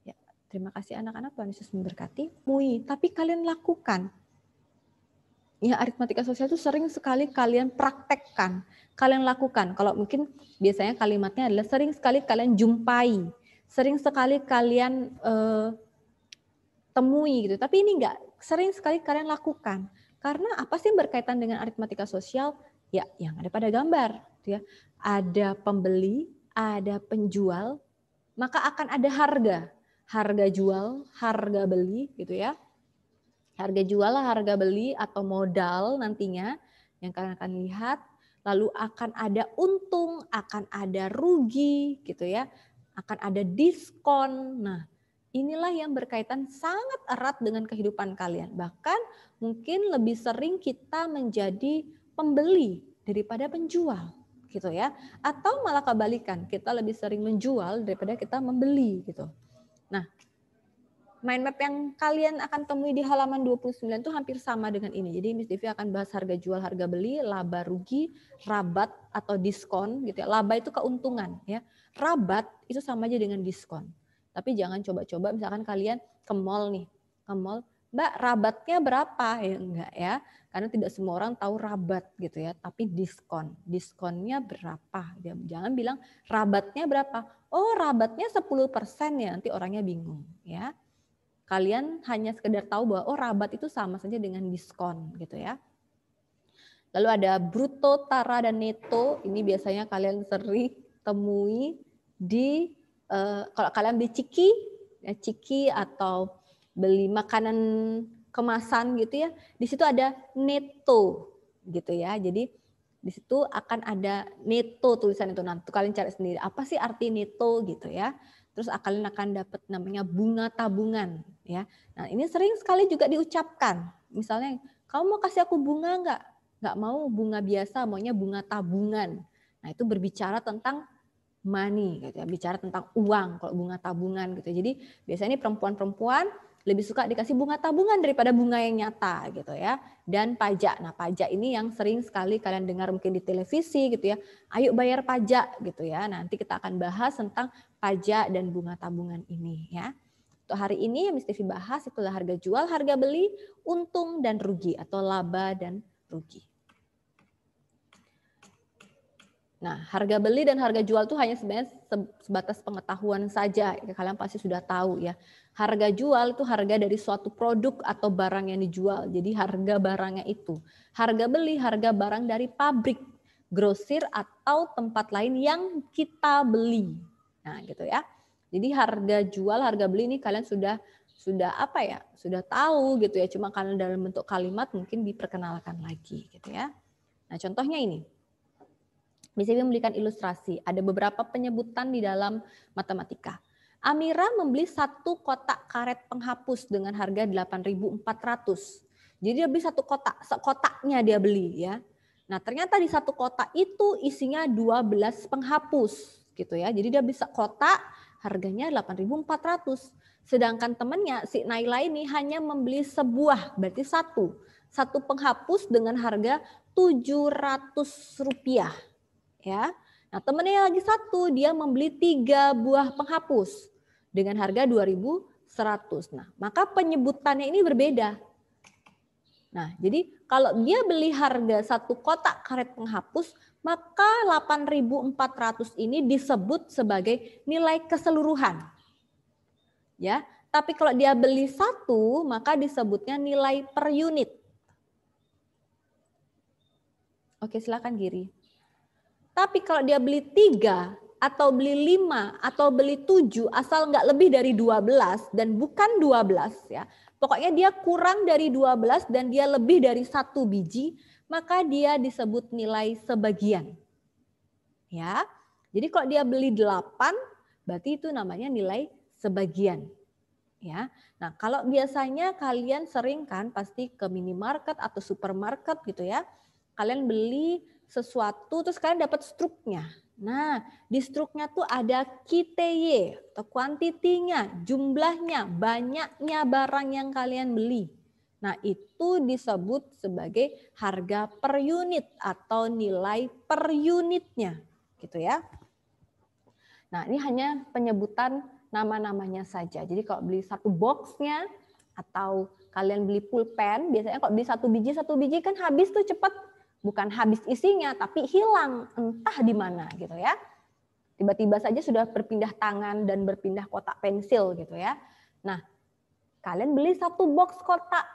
Ya, terima kasih anak-anak, Tuhan Yesus memberkati. Tapi kalian lakukan. Ya, aritmatika sosial itu sering sekali kalian praktekkan, kalian lakukan. Kalau mungkin biasanya kalimatnya adalah sering sekali kalian jumpai, sering sekali kalian temui gitu. Tapi ini enggak, sering sekali kalian lakukan. Karena apa sih yang berkaitan dengan aritmatika sosial? Ya, yang ada pada gambar, gitu ya. Ada pembeli, ada penjual, maka akan ada harga jual, harga beli, gitu ya. Harga jual, harga beli atau modal nantinya yang kalian akan lihat. Lalu akan ada untung, akan ada rugi gitu ya. Akan ada diskon. Nah, inilah yang berkaitan sangat erat dengan kehidupan kalian. Bahkan mungkin lebih sering kita menjadi pembeli daripada penjual gitu ya. Atau malah kebalikan, kita lebih sering menjual daripada kita membeli gitu. Nah, mind map yang kalian akan temui di halaman 29 itu hampir sama dengan ini. Jadi Miss Devi akan bahas harga jual, harga beli, laba rugi, rabat atau diskon gitu ya. Laba itu keuntungan ya. Rabat itu sama aja dengan diskon. Tapi jangan coba-coba misalkan kalian ke mall nih. Ke mall Mbak, rabatnya berapa? Ya enggak ya. Karena tidak semua orang tahu rabat gitu ya, tapi diskon. Diskonnya berapa? Jangan bilang rabatnya berapa. Oh, rabatnya 10% ya, nanti orangnya bingung ya. Kalian hanya sekedar tahu bahwa oh rabat itu sama saja dengan diskon gitu ya. Lalu ada bruto, tara, dan neto. Ini biasanya kalian sering temui di kalau kalian beli ciki atau beli makanan kemasan gitu ya, di situ ada neto gitu ya. Jadi di situ akan ada neto tulisan itu. Nanti kalian cari sendiri apa sih arti neto gitu ya. Terus kalian akan dapat namanya bunga tabungan ya. Nah, ini sering sekali juga diucapkan. Misalnya, kamu mau kasih aku bunga enggak? Enggak mau bunga biasa, maunya bunga tabungan. Nah, itu berbicara tentang money gitu ya, bicara tentang uang kalau bunga tabungan gitu. Jadi biasanya ini perempuan-perempuan lebih suka dikasih bunga tabungan daripada bunga yang nyata gitu ya. Dan pajak. Nah, pajak ini yang sering sekali kalian dengar mungkin di televisi gitu ya. Ayo bayar pajak gitu ya. Nanti kita akan bahas tentang pajak dan bunga tabungan ini ya. Untuk hari ini yang Miss Devi bahas itulah harga jual, harga beli, untung dan rugi atau laba dan rugi. Nah, harga beli dan harga jual itu hanya sebenarnya sebatas pengetahuan saja. Kalian pasti sudah tahu ya. Harga jual itu harga dari suatu produk atau barang yang dijual. Jadi harga barangnya itu. Harga beli, harga barang dari pabrik, grosir atau tempat lain yang kita beli. Nah, gitu ya. Jadi harga jual, harga beli ini kalian sudah apa ya? Sudah tahu gitu ya. Cuma kalian dalam bentuk kalimat mungkin diperkenalkan lagi gitu ya. Nah, contohnya ini. Bisa memberikan ilustrasi. Ada beberapa penyebutan di dalam matematika. Amira membeli 1 kotak karet penghapus dengan harga 8.400. Jadi dia beli 1 kotak, sekotaknya dia beli ya. Nah, ternyata di 1 kotak itu isinya 12 penghapus gitu ya. Jadi dia bisa kotak harganya 8.400. Sedangkan temannya si Naila ini hanya membeli sebuah, berarti 1 penghapus dengan harga Rp700. Ya, nah temennya lagi 1, dia membeli 3 buah penghapus dengan harga 2.100. Nah, maka penyebutannya ini berbeda. Nah, jadi kalau dia beli harga 1 kotak karet penghapus, maka 8.400 ini disebut sebagai nilai keseluruhan. Ya, tapi kalau dia beli 1, maka disebutnya nilai per unit. Oke, silakan Giri. Tapi kalau dia beli 3 atau beli 5 atau beli 7 asal nggak lebih dari 12 dan bukan 12 ya. Pokoknya dia kurang dari 12 dan dia lebih dari 1 biji, maka dia disebut nilai sebagian. Ya. Jadi kalau dia beli 8 berarti itu namanya nilai sebagian. Ya. Nah, kalau biasanya kalian sering kan pasti ke minimarket atau supermarket gitu ya. Kalian beli sesuatu terus kalian dapat struknya. Nah, di struknya tuh ada QTY atau kuantitinya, jumlahnya, banyaknya barang yang kalian beli. Nah, itu disebut sebagai harga per unit atau nilai per unitnya, gitu ya. Nah, ini hanya penyebutan nama-namanya saja. Jadi kalau beli 1 boxnya atau kalian beli pulpen, biasanya kalau beli 1 biji kan habis tuh cepat. Bukan habis isinya, tapi hilang entah di mana gitu ya. Tiba-tiba saja sudah berpindah tangan dan berpindah kotak pensil gitu ya. Nah, kalian beli 1 box kotak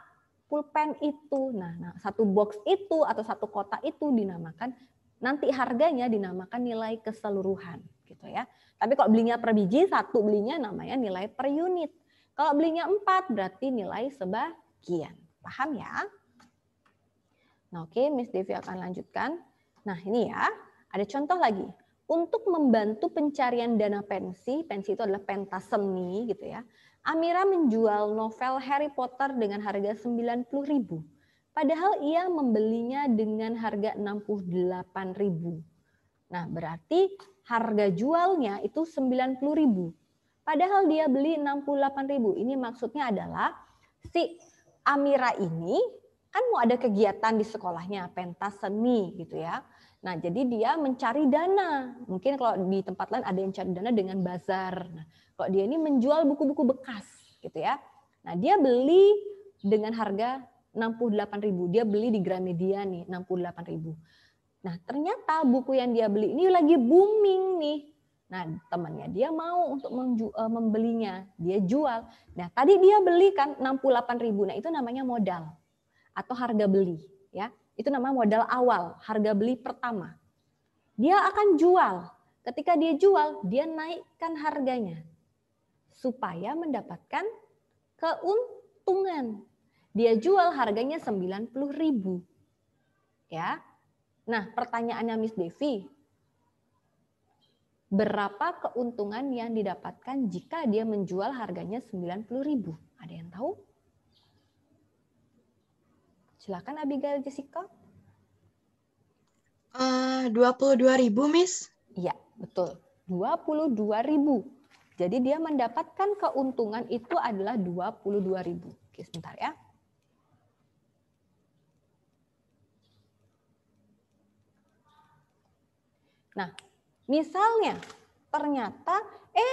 pulpen itu. Nah, 1 box itu atau 1 kotak itu dinamakan, nanti harganya dinamakan nilai keseluruhan gitu ya. Tapi kalau belinya per biji, 1 belinya namanya nilai per unit. Kalau belinya 4 berarti nilai sebagian. Paham ya? Nah, oke, Miss Devi akan lanjutkan. Nah, ini ya, ada contoh lagi. Untuk membantu pencarian dana pensi itu adalah pentas seni gitu ya. Amira menjual novel Harry Potter dengan harga 90.000. Padahal ia membelinya dengan harga 68.000. Nah, berarti harga jualnya itu 90.000. Padahal dia beli 68.000. Ini maksudnya adalah si Amira ini kan mau ada kegiatan di sekolahnya, pentas seni gitu ya. Nah, jadi dia mencari dana. Mungkin kalau di tempat lain ada yang cari dana dengan bazar. Nah, kalau dia ini menjual buku-buku bekas gitu ya. Nah, dia beli dengan harga 68.000. Dia beli di Gramedia nih 68.000. Nah, ternyata buku yang dia beli ini lagi booming nih. Nah, temannya dia mau untuk membelinya, dia jual. Nah, tadi dia beli kan 68.000. Nah, itu namanya modal atau harga beli, ya. Itu namanya modal awal, harga beli pertama. Dia akan jual. Ketika dia jual, dia naikkan harganya supaya mendapatkan keuntungan. Dia jual harganya 90.000. Ya. Nah, pertanyaannya Miss Devi, berapa keuntungan yang didapatkan jika dia menjual harganya 90.000? Ada yang tahu? Silakan Abigail Jessica. 22.000, Miss. Iya, betul. 22.000. Jadi dia mendapatkan keuntungan itu adalah 22.000. Oke, sebentar ya. Nah, misalnya ternyata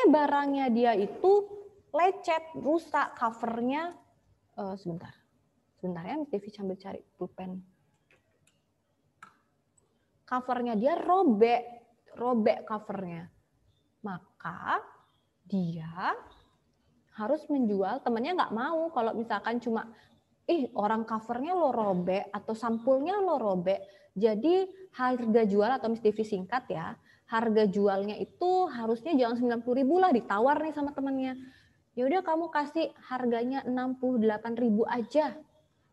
barangnya dia itu lecet, rusak covernya. Sebentar ya, Miss Devi sambil cari pulpen. Covernya dia robek covernya. Maka dia harus menjual, temannya nggak mau kalau misalkan cuma orang covernya lo robek atau sampulnya lo robek. Jadi harga jual atau Miss Devi singkat ya, harga jualnya itu harusnya jangan 90.000 lah, ditawar nih sama temannya. Ya udah kamu kasih harganya 68.000 aja.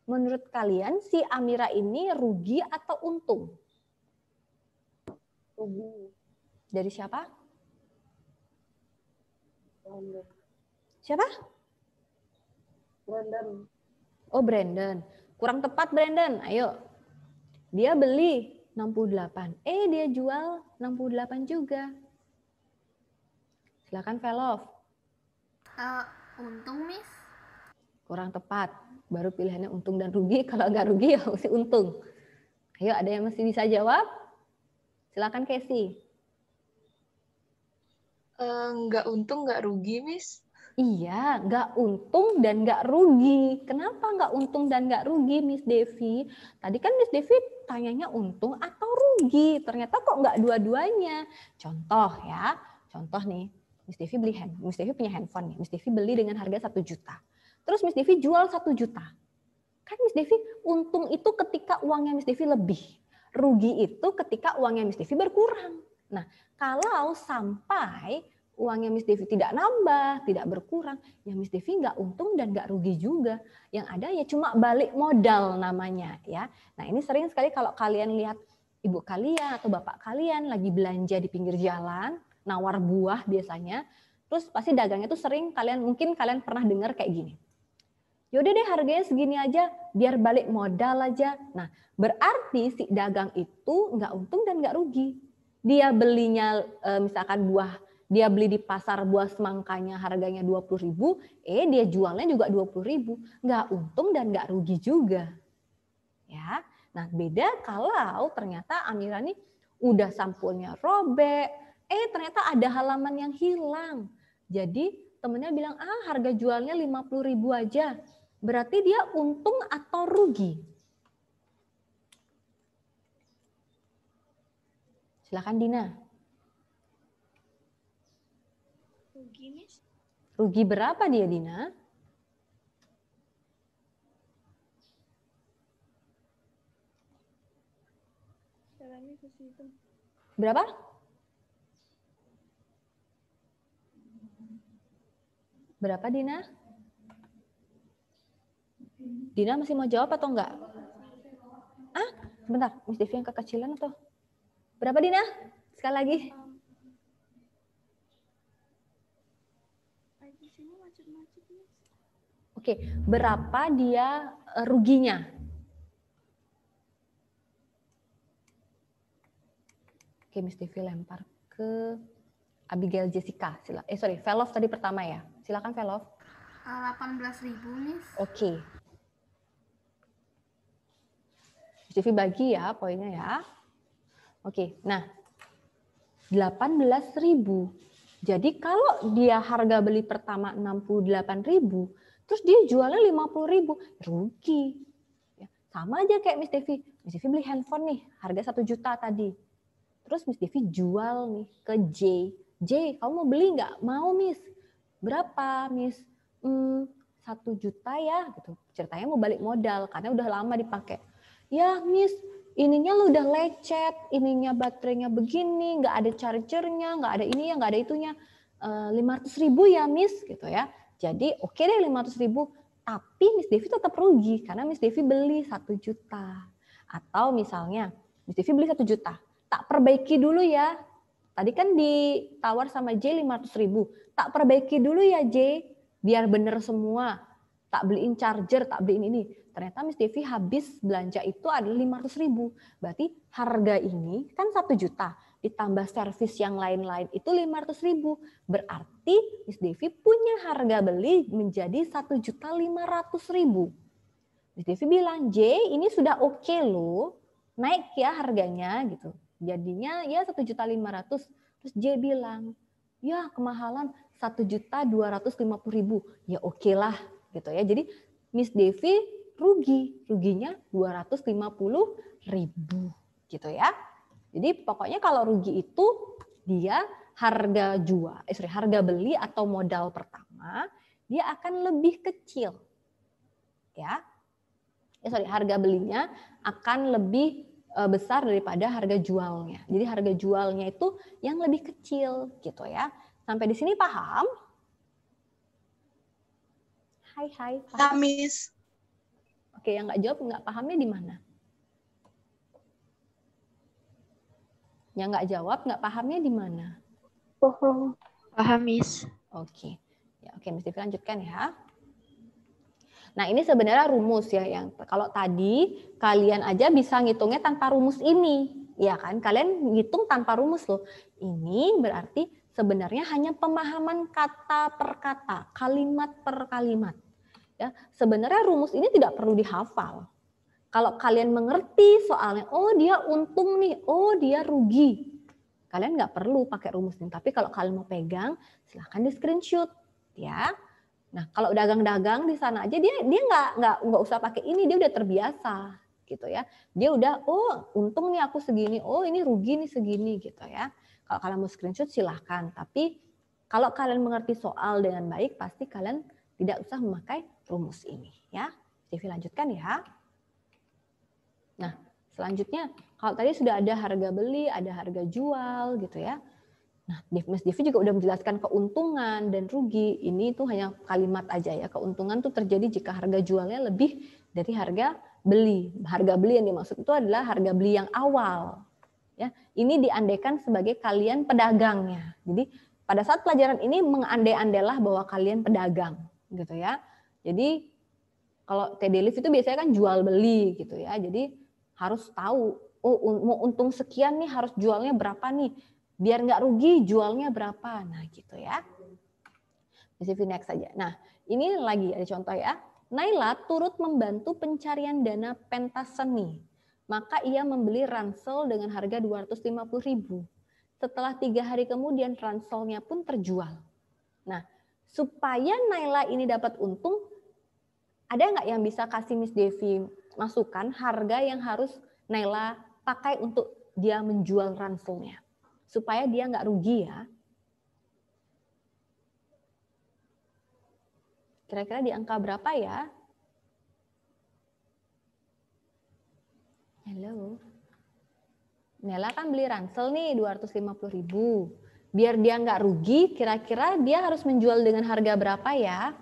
Menurut kalian si Amira ini rugi atau untung? Rugi. Dari siapa? Brandon. Siapa? Brandon. Oh, Brandon. Kurang tepat Brandon. Ayo. Dia beli 68. Dia jual 68 juga. Silakan Velov. Untung, Miss. Kurang tepat. Baru pilihannya untung dan rugi. Kalau nggak rugi ya mesti untung. Ayo, ada yang masih bisa jawab? Silakan Casey. Nggak untung, nggak rugi, Miss. Iya, nggak untung dan nggak rugi. Kenapa nggak untung dan nggak rugi, Miss Devi? Tadi kan Miss Devi tanyanya untung atau rugi. Ternyata kok nggak dua-duanya. Contoh ya, contoh nih, Miss Devi Miss Devi punya handphone nih. Miss Devi beli dengan harga 1 juta. Terus Miss Devi jual 1 juta. Kan Miss Devi untung itu ketika uangnya Miss Devi lebih. Rugi itu ketika uangnya Miss Devi berkurang. Nah, kalau sampai uangnya Miss Devi tidak nambah, tidak berkurang, ya Miss Devi nggak untung dan nggak rugi juga. Yang ada ya cuma balik modal namanya ya. Nah, ini sering sekali kalau kalian lihat ibu kalian atau bapak kalian lagi belanja di pinggir jalan, nawar buah biasanya, terus pasti dagangnya tuh sering mungkin kalian pernah dengar kayak gini. Yaudah deh harganya segini aja, biar balik modal aja. Nah, berarti si dagang itu nggak untung dan nggak rugi. Dia belinya misalkan dia beli di pasar buah semangkanya harganya 20.000, dia jualnya juga 20.000. Nggak untung dan nggak rugi juga. Ya. Nah, beda kalau ternyata Amira nih udah sampulnya robek, ternyata ada halaman yang hilang. Jadi temennya bilang, harga jualnya 50.000 aja. Berarti dia untung atau rugi? Silakan Dina. Rugi, Miss. Rugi berapa dia, Dina? Berapa? Berapa, Dina? Dina masih mau jawab atau enggak? Sebentar, Miss Devi yang kekecilan atau? Berapa, Dina? Sekali lagi. Oke, berapa dia ruginya? Oke, Miss Devi lempar ke Abigail Jessica. Velov tadi pertama ya. Silakan Velov. 18.000, Miss. Oke. Miss Devi bagi ya poinnya ya. Oke, nah 18.000. Jadi kalau dia harga beli pertama 68.000, Terus dia jualnya 50.000, rugi. Ya, sama aja kayak Miss Devi. Miss Devi beli handphone nih, harga 1 juta tadi. Terus Miss Devi jual nih ke J. J, kamu mau beli nggak? Mau, Miss. Berapa, Miss? 1 juta ya, gitu. Ceritanya mau balik modal karena udah lama dipakai. Ya, Miss, ininya lu udah lecet, ininya baterainya begini, nggak ada chargernya, nggak ada ini ya, nggak ada itunya. 500.000 ya, Miss, gitu ya. Jadi oke deh 500.000, tapi Miss Devi tetap rugi karena Miss Devi beli 1 juta. Atau misalnya Miss Devi beli 1 juta, tak perbaiki dulu ya. Tadi kan ditawar sama J 500.000, tak perbaiki dulu ya J, biar bener semua. Tak beliin charger, tak beliin ini. Ternyata Miss Devi habis belanja itu adalah 500.000. Berarti harga ini kan 1 juta. Ditambah servis yang lain-lain itu 500.000. Berarti Miss Devi punya harga beli menjadi 1.500.000. Miss Devi bilang, J ini sudah oke loh. Naik ya harganya gitu. Jadinya ya 1.500.000. Terus J bilang, ya kemahalan 1.250.000. Ya oke lah gitu ya. Jadi Miss Devi ruginya 250.000 gitu ya. Jadi pokoknya kalau rugi itu dia harga beli atau modal pertama dia akan lebih kecil. Ya. Harga belinya akan lebih besar daripada harga jualnya. Jadi harga jualnya itu yang lebih kecil gitu ya. Sampai di sini paham? Hai. Paham, Miss. Oke, yang nggak jawab nggak pahamnya di mana? Yang nggak jawab nggak pahamnya di mana? Paham, Miss. Oke. Ya, oke, Miss Devi lanjutkan ya. Nah, ini sebenarnya rumus ya yang kalau tadi kalian aja bisa ngitungnya tanpa rumus ini, ya kan? Kalian ngitung tanpa rumus loh. Ini berarti sebenarnya hanya pemahaman kata per kata, kalimat per kalimat. Ya, sebenarnya rumus ini tidak perlu dihafal. Kalau kalian mengerti soalnya, oh dia untung nih, oh dia rugi. Kalian nggak perlu pakai rumus ini. Tapi kalau kalian mau pegang, silahkan di screenshot, ya. Nah, kalau dagang-dagang di sana aja dia nggak usah pakai ini, dia udah terbiasa gitu ya. Dia udah untung nih aku segini, ini rugi nih segini gitu ya. Kalau kalian mau screenshot silahkan, tapi kalau kalian mengerti soal dengan baik pasti kalian tidak usah memakai rumus ini ya. Devi lanjutkan ya. Nah, selanjutnya kalau tadi sudah ada harga beli, ada harga jual gitu ya. Nah, Mas Devi juga udah menjelaskan keuntungan dan rugi. Ini tuh hanya kalimat aja ya. Keuntungan tuh terjadi jika harga jualnya lebih dari harga beli. Harga beli yang dimaksud itu adalah harga beli yang awal. Ya, ini diandaikan sebagai kalian pedagangnya. Jadi pada saat pelajaran ini mengandai-andailah bahwa kalian pedagang, gitu ya. Jadi kalau TD Live itu biasanya kan jual beli gitu ya. Jadi harus tahu, mau untung sekian nih harus jualnya berapa nih. Biar nggak rugi jualnya berapa, nah gitu ya. Bisa next saja. Nah ini lagi ada contoh ya. Naila turut membantu pencarian dana pentas seni. Maka ia membeli ransel dengan harga 250.000. Setelah 3 hari kemudian ranselnya pun terjual. Nah supaya Naila ini dapat untung, ada nggak yang bisa kasih Miss Devi masukan harga yang harus Naila pakai untuk dia menjual ranselnya? Supaya dia nggak rugi ya. Kira-kira di angka berapa ya? Halo. Nela kan beli ransel nih 250.000. Biar dia nggak rugi, kira-kira dia harus menjual dengan harga berapa ya?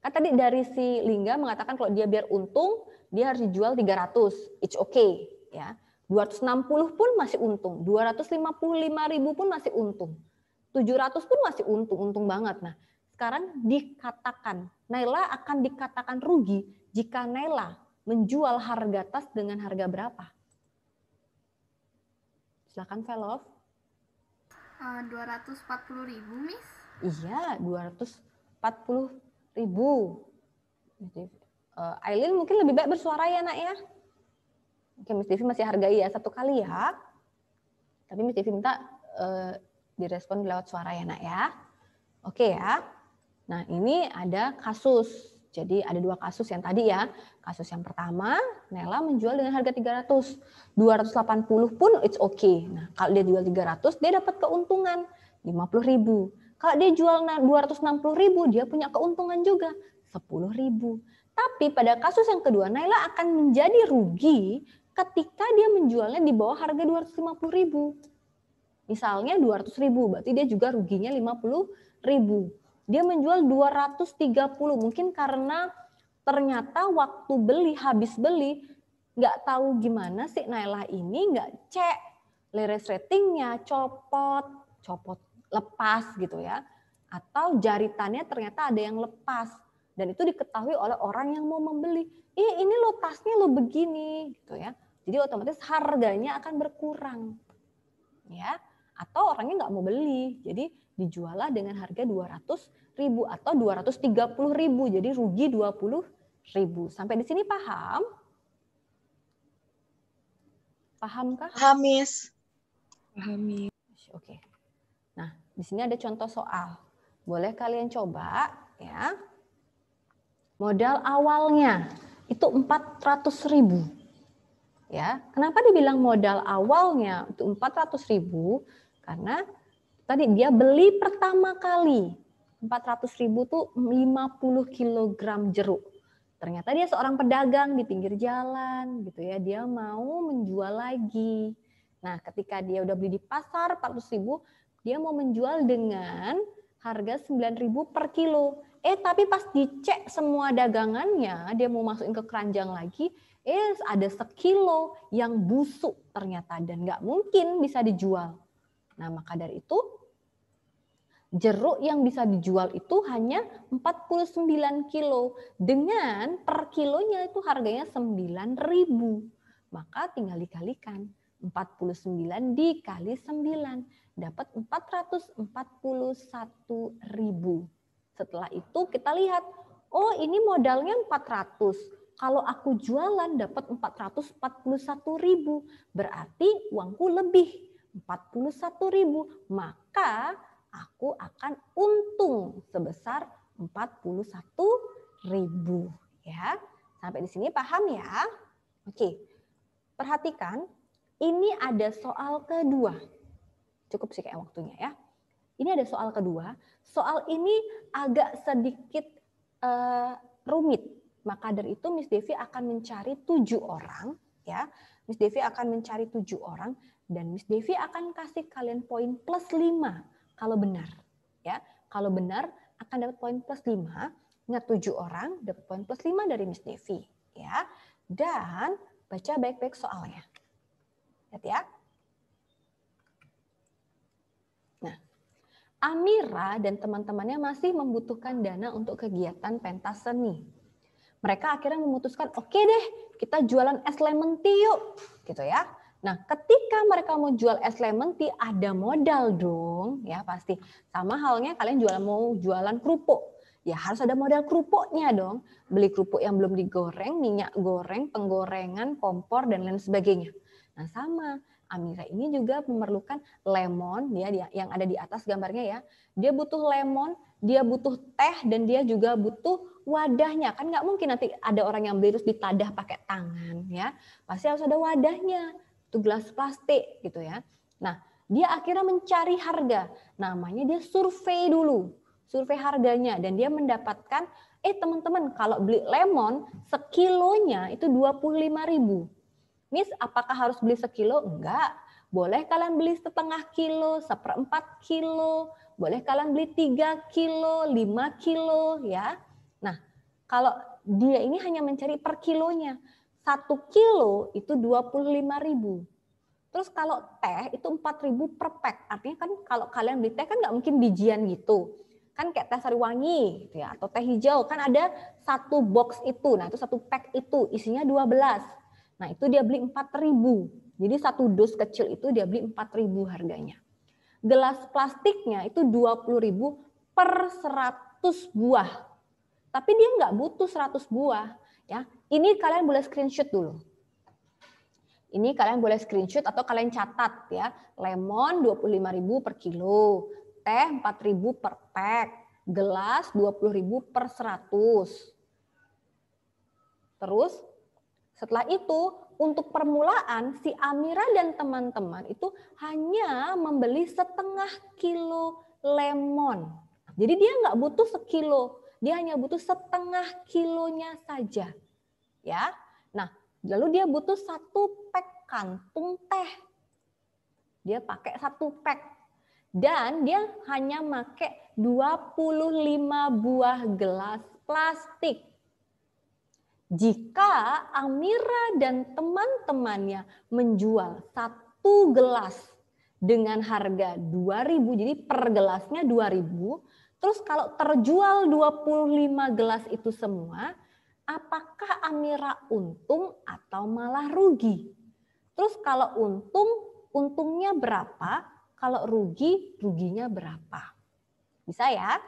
Kan tadi dari si Lingga mengatakan kalau dia biar untung, dia harus dijual 300, it's okay ya. 260 pun masih untung, 255.000 pun masih untung, 700 pun masih untung banget. Nah, sekarang dikatakan Naila akan dikatakan rugi jika Naila menjual harga tas dengan harga berapa? Silakan Velov. 240.000, Miss. Iya, 240.000. Aileen mungkin lebih baik bersuara ya nak ya. Oke, Miss Devi masih hargai ya 1 kali ya. Tapi Miss Devi minta direspon lewat suara ya nak ya. Oke ya. Nah ini ada kasus. Jadi ada 2 kasus yang tadi ya. Kasus yang pertama, Nela menjual dengan harga 300. 280 pun it's okay. Nah kalau dia jual 300, dia dapat keuntungan 50.000. Kalau dia jual 260.000, dia punya keuntungan juga 10.000. Tapi pada kasus yang kedua, Naila akan menjadi rugi ketika dia menjualnya di bawah harga 250.000. Misalnya 200.000, berarti dia juga ruginya 50.000. Dia menjual 230, mungkin karena ternyata waktu beli, habis beli, nggak tahu gimana sih Naila ini nggak cek leres ratingnya, copot lepas gitu ya. Atau jaritannya ternyata ada yang lepas. Dan itu diketahui oleh orang yang mau membeli. Ini lo tasnya lo begini gitu ya. Jadi otomatis harganya akan berkurang. Ya. Atau orangnya nggak mau beli. Jadi dijuallah dengan harga 200.000 atau 230.000. Jadi rugi 20.000. Sampai di sini paham? Pahamkah? Paham, Miss. Paham, Miss. Oke. Nah, di sini ada contoh soal. Boleh kalian coba ya. Modal awalnya itu 400.000. Ya, kenapa dibilang modal awalnya itu 400.000? Karena tadi dia beli pertama kali 400.000 tuh 50 kg jeruk. Ternyata dia seorang pedagang di pinggir jalan gitu ya. Dia mau menjual lagi. Nah, ketika dia udah beli di pasar 400.000, dia mau menjual dengan harga 9.000 per kilo. Tapi pas dicek semua dagangannya, dia mau masukin ke keranjang lagi, ada sekilo yang busuk ternyata dan nggak mungkin bisa dijual. Nah, maka dari itu jeruk yang bisa dijual itu hanya 49 kilo dengan per kilonya itu harganya 9.000. Maka tinggal dikalikan. 49 dikali 9 dapat 441.000. Setelah itu kita lihat, oh ini modalnya 400. Kalau aku jualan dapat 441.000, berarti uangku lebih 41.000. Maka aku akan untung sebesar 41.000. Ya, sampai di sini paham ya? Oke, perhatikan. Ini ada soal kedua. Cukup sih kayak waktunya ya. Ini ada soal kedua. Soal ini agak sedikit rumit. Maka dari itu Miss Devi akan mencari 7 orang. Ya, Miss Devi akan mencari 7 orang. Dan Miss Devi akan kasih kalian poin plus 5 kalau benar. Ya, kalau benar akan dapat poin plus 5. Ingat 7 orang dapat poin plus 5 dari Miss Devi. Ya, dan baca baik-baik soalnya. Lihat ya. Nah, Amira dan teman-temannya masih membutuhkan dana untuk kegiatan pentas seni. Mereka akhirnya memutuskan, oke deh, kita jualan es lemon tea yuk, gitu ya. Nah, ketika mereka mau jual es lemon tea, ada modal dong, ya pasti. Sama halnya kalian mau jualan kerupuk, ya harus ada modal kerupuknya dong. Beli kerupuk yang belum digoreng, minyak goreng, penggorengan, kompor dan lain sebagainya. Nah, sama Amira ini juga memerlukan lemon, ya yang ada di atas gambarnya ya. Dia butuh lemon, dia butuh teh, dan dia juga butuh wadahnya. Kan nggak mungkin nanti ada orang yang beli terus ditadah pakai tangan, ya. Pasti harus ada wadahnya, itu gelas plastik gitu ya. Nah, dia akhirnya mencari harga. Namanya dia survei dulu, survei harganya, dan dia mendapatkan, teman-teman kalau beli lemon sekilonya itu 25.000. Miss, apakah harus beli sekilo? Enggak. Boleh kalian beli setengah kilo, 1/4 kilo, boleh kalian beli 3 kilo, 5 kilo, ya. Nah, kalau dia ini hanya mencari per kilonya. 1 kilo itu 25.000. Terus kalau teh itu 4.000 per pack. Artinya kan kalau kalian beli teh kan nggak mungkin bijian gitu. Kan kayak teh Sariwangi gitu ya, atau teh hijau kan ada 1 box itu. Nah, itu 1 pack itu isinya 12. Nah, itu dia beli 4.000. Jadi 1 dus kecil itu dia beli 4.000 harganya. Gelas plastiknya itu 20.000 per 100 buah. Tapi dia nggak butuh 100 buah. Ya, ini kalian boleh screenshot dulu. Ini kalian boleh screenshot atau kalian catat ya. Lemon 25.000 per kilo, teh 4.000 per pack, gelas 20.000 per 100. Terus setelah itu untuk permulaan si Amira dan teman-teman itu hanya membeli setengah kilo lemon. Jadi dia nggak butuh sekilo, dia hanya butuh setengah kilonya saja. Ya, nah lalu dia butuh 1 pack kantung teh. Dia pakai 1 pack dan dia hanya pakai 25 buah gelas plastik. Jika Amira dan teman-temannya menjual 1 gelas dengan harga 2.000, jadi per gelasnya 2.000, terus kalau terjual 25 gelas itu semua, apakah Amira untung atau malah rugi? Terus kalau untung, untungnya berapa? Kalau rugi, ruginya berapa? Bisa ya?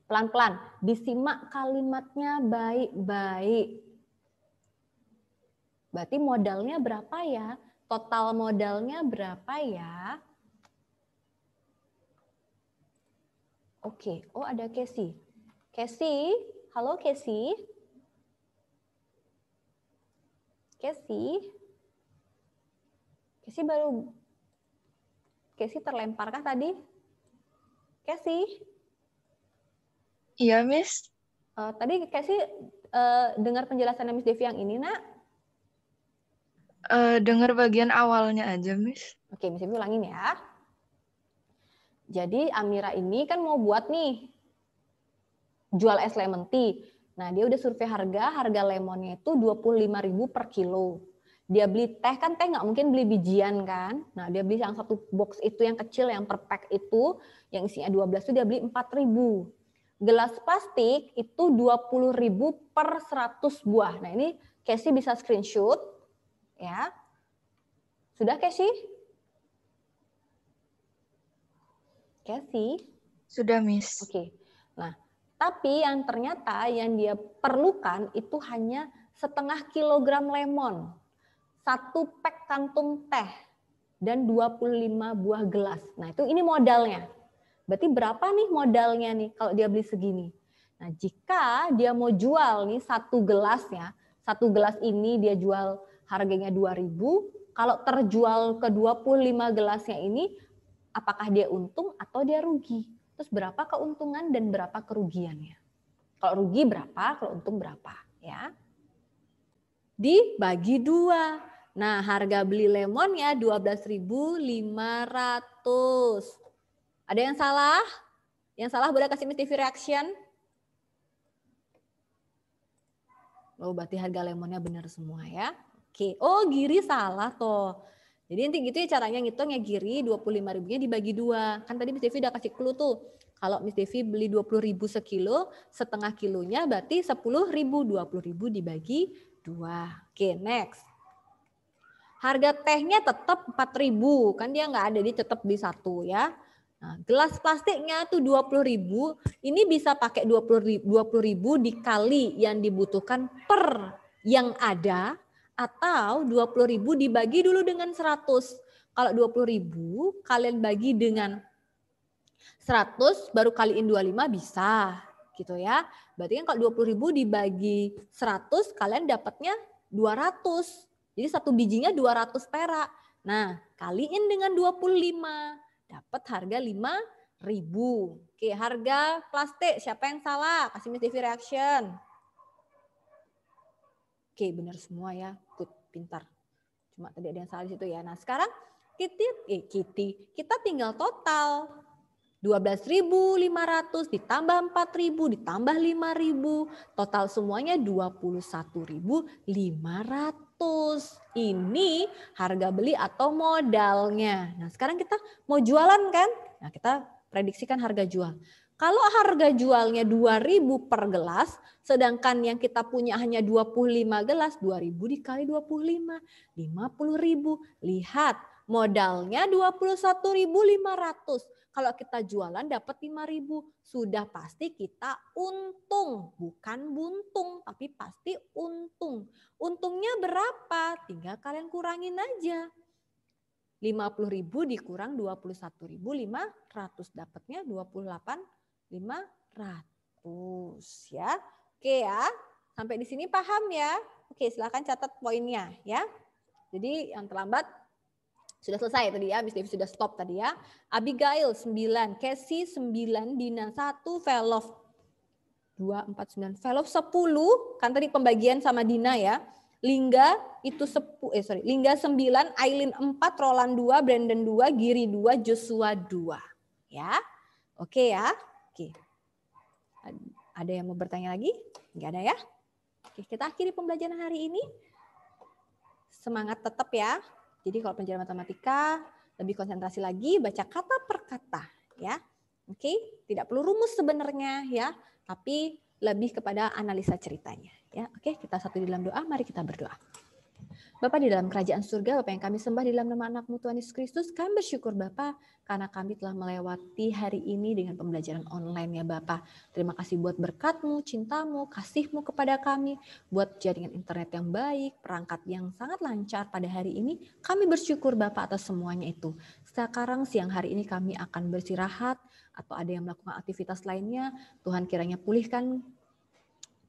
Pelan-pelan, disimak kalimatnya baik-baik. Berarti modalnya berapa ya? Total modalnya berapa ya? Oke, oh ada Casey. Casey, halo Casey. Casey. Casey terlemparkah tadi? Casey? Iya, Miss. Tadi Casey dengar penjelasan Miss Devi yang ini, Nak? Dengar bagian awalnya aja, Miss. Oke, Miss Devi ulangin ya. Jadi Amira ini kan mau buat nih, jual es lemon tea. Nah, dia udah survei harga lemonnya itu 25.000 per kilo. Dia beli teh, kan teh nggak mungkin beli bijian kan. Nah, dia beli yang 1 box itu yang kecil, yang per pack itu, yang isinya 12 itu dia beli 4.000. Gelas plastik itu 20.000 per 100 buah. Nah, ini Casey bisa screenshot. Ya. Sudah, Casey? Casey? Sudah, Miss. Oke. Nah, tapi yang ternyata yang dia perlukan itu hanya setengah kilogram lemon, 1 pack kantung teh, dan 25 buah gelas. Nah, itu ini modalnya. Berarti berapa nih modalnya nih kalau dia beli segini? Nah, jika dia mau jual nih 1 gelasnya, 1 gelas ini dia jual harganya 2.000, kalau terjual ke 25 gelasnya ini, apakah dia untung atau dia rugi? Terus berapa keuntungan dan berapa kerugiannya? Kalau rugi berapa, kalau untung berapa? Ya. Dibagi 2. Nah, harga beli lemonnya 12.500. Ada yang salah? Yang salah boleh kasih Miss TV reaction. Oh, berarti harga lemonnya benar semua ya. Oke. Oh, Giri salah toh. Jadi nanti gitu ya caranya ngitungnya Giri, 25.000-nya dibagi 2. Kan tadi Miss Devi udah kasih clue tuh. Kalau Miss Devi beli 20.000 sekilo, setengah kilonya berarti 10.000. 20.000 dibagi 2. Oke, next. Harga tehnya tetap 4.000. Kan dia nggak ada, dia tetap beli 1 ya. Nah, gelas plastiknya tuh 20.000, ini bisa pakai 20.000 dikali yang dibutuhkan per yang ada, atau 20.000 dibagi dulu dengan 100. Kalau 20.000 kalian bagi dengan 100 baru kaliin 25 bisa gitu ya. Berarti kan kalau 20.000 dibagi 100 kalian dapatnya 200. Jadi 1 bijinya 200 perak. Nah, kaliin dengan 25. Dapat harga 5.000. Oke, harga plastik. Siapa yang salah? Kasih Miss Devi reaction. Oke, benar semua ya. Good, pintar. Cuma tadi ada yang salah di situ ya. Nah, sekarang kita tinggal total. 12.500 ditambah 4.000 ditambah 5.000. Total semuanya 21.500. Ini harga beli atau modalnya. Nah, sekarang kita mau jualan kan? Nah, kita prediksikan harga jual. Kalau harga jualnya 2.000 per gelas, sedangkan yang kita punya hanya 25 gelas, 2.000 dikali 25, 50.000. Lihat, modalnya 21.500. Kalau kita jualan dapat 5.000, sudah pasti kita untung, bukan buntung, tapi pasti untung. Untungnya berapa? Tinggal kalian kurangin aja. 50.000 dikurang 21.500, dapatnya 28.500 ya. Oke ya. Sampai di sini paham ya? Oke, silakan catat poinnya ya. Jadi yang terlambat sudah selesai tadi ya, Miss Devi sudah stop tadi ya. Abigail 9, Casey 9, Dina 1, Velof 2, 4, 9, Velof 10, kan tadi pembagian sama Dina ya. Lingga itu Lingga 9, Aileen 4, Roland 2, Brandon 2, Giri 2, Joshua 2. Ya. Oke ya. Oke. Ada yang mau bertanya lagi? Enggak ada ya? Oke, kita akhiri pembelajaran hari ini. Semangat tetap ya. Jadi kalau pelajaran matematika lebih konsentrasi lagi, baca kata per kata ya. Oke, tidak perlu rumus sebenarnya ya, tapi lebih kepada analisa ceritanya ya. Oke, kita satu di dalam doa, mari kita berdoa. Bapa di dalam kerajaan surga, Bapa yang kami sembah di dalam nama anak-Mu Tuhan Yesus Kristus, kami bersyukur Bapa karena kami telah melewati hari ini dengan pembelajaran online ya Bapa. Terima kasih buat berkat-Mu, cinta-Mu, kasih-Mu kepada kami, buat jaringan internet yang baik, perangkat yang sangat lancar pada hari ini. Kami bersyukur Bapa atas semuanya itu. Sekarang siang hari ini kami akan beristirahat atau ada yang melakukan aktivitas lainnya. Tuhan kiranya pulihkan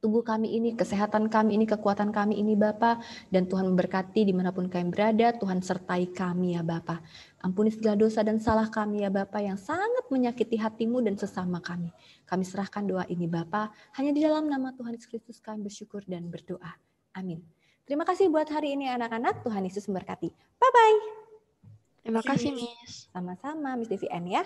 tubuh kami ini, kesehatan kami ini, kekuatan kami ini Bapa, dan Tuhan memberkati dimanapun kami berada, Tuhan sertai kami ya Bapa. Ampuni segala dosa dan salah kami ya Bapa yang sangat menyakiti hati-Mu dan sesama kami. Kami serahkan doa ini Bapa, hanya di dalam nama Tuhan Yesus Kristus kami bersyukur dan berdoa. Amin. Terima kasih buat hari ini anak-anak, Tuhan Yesus memberkati. Bye-bye. Terima kasih, Miss. Sama-sama, Miss Devi N ya.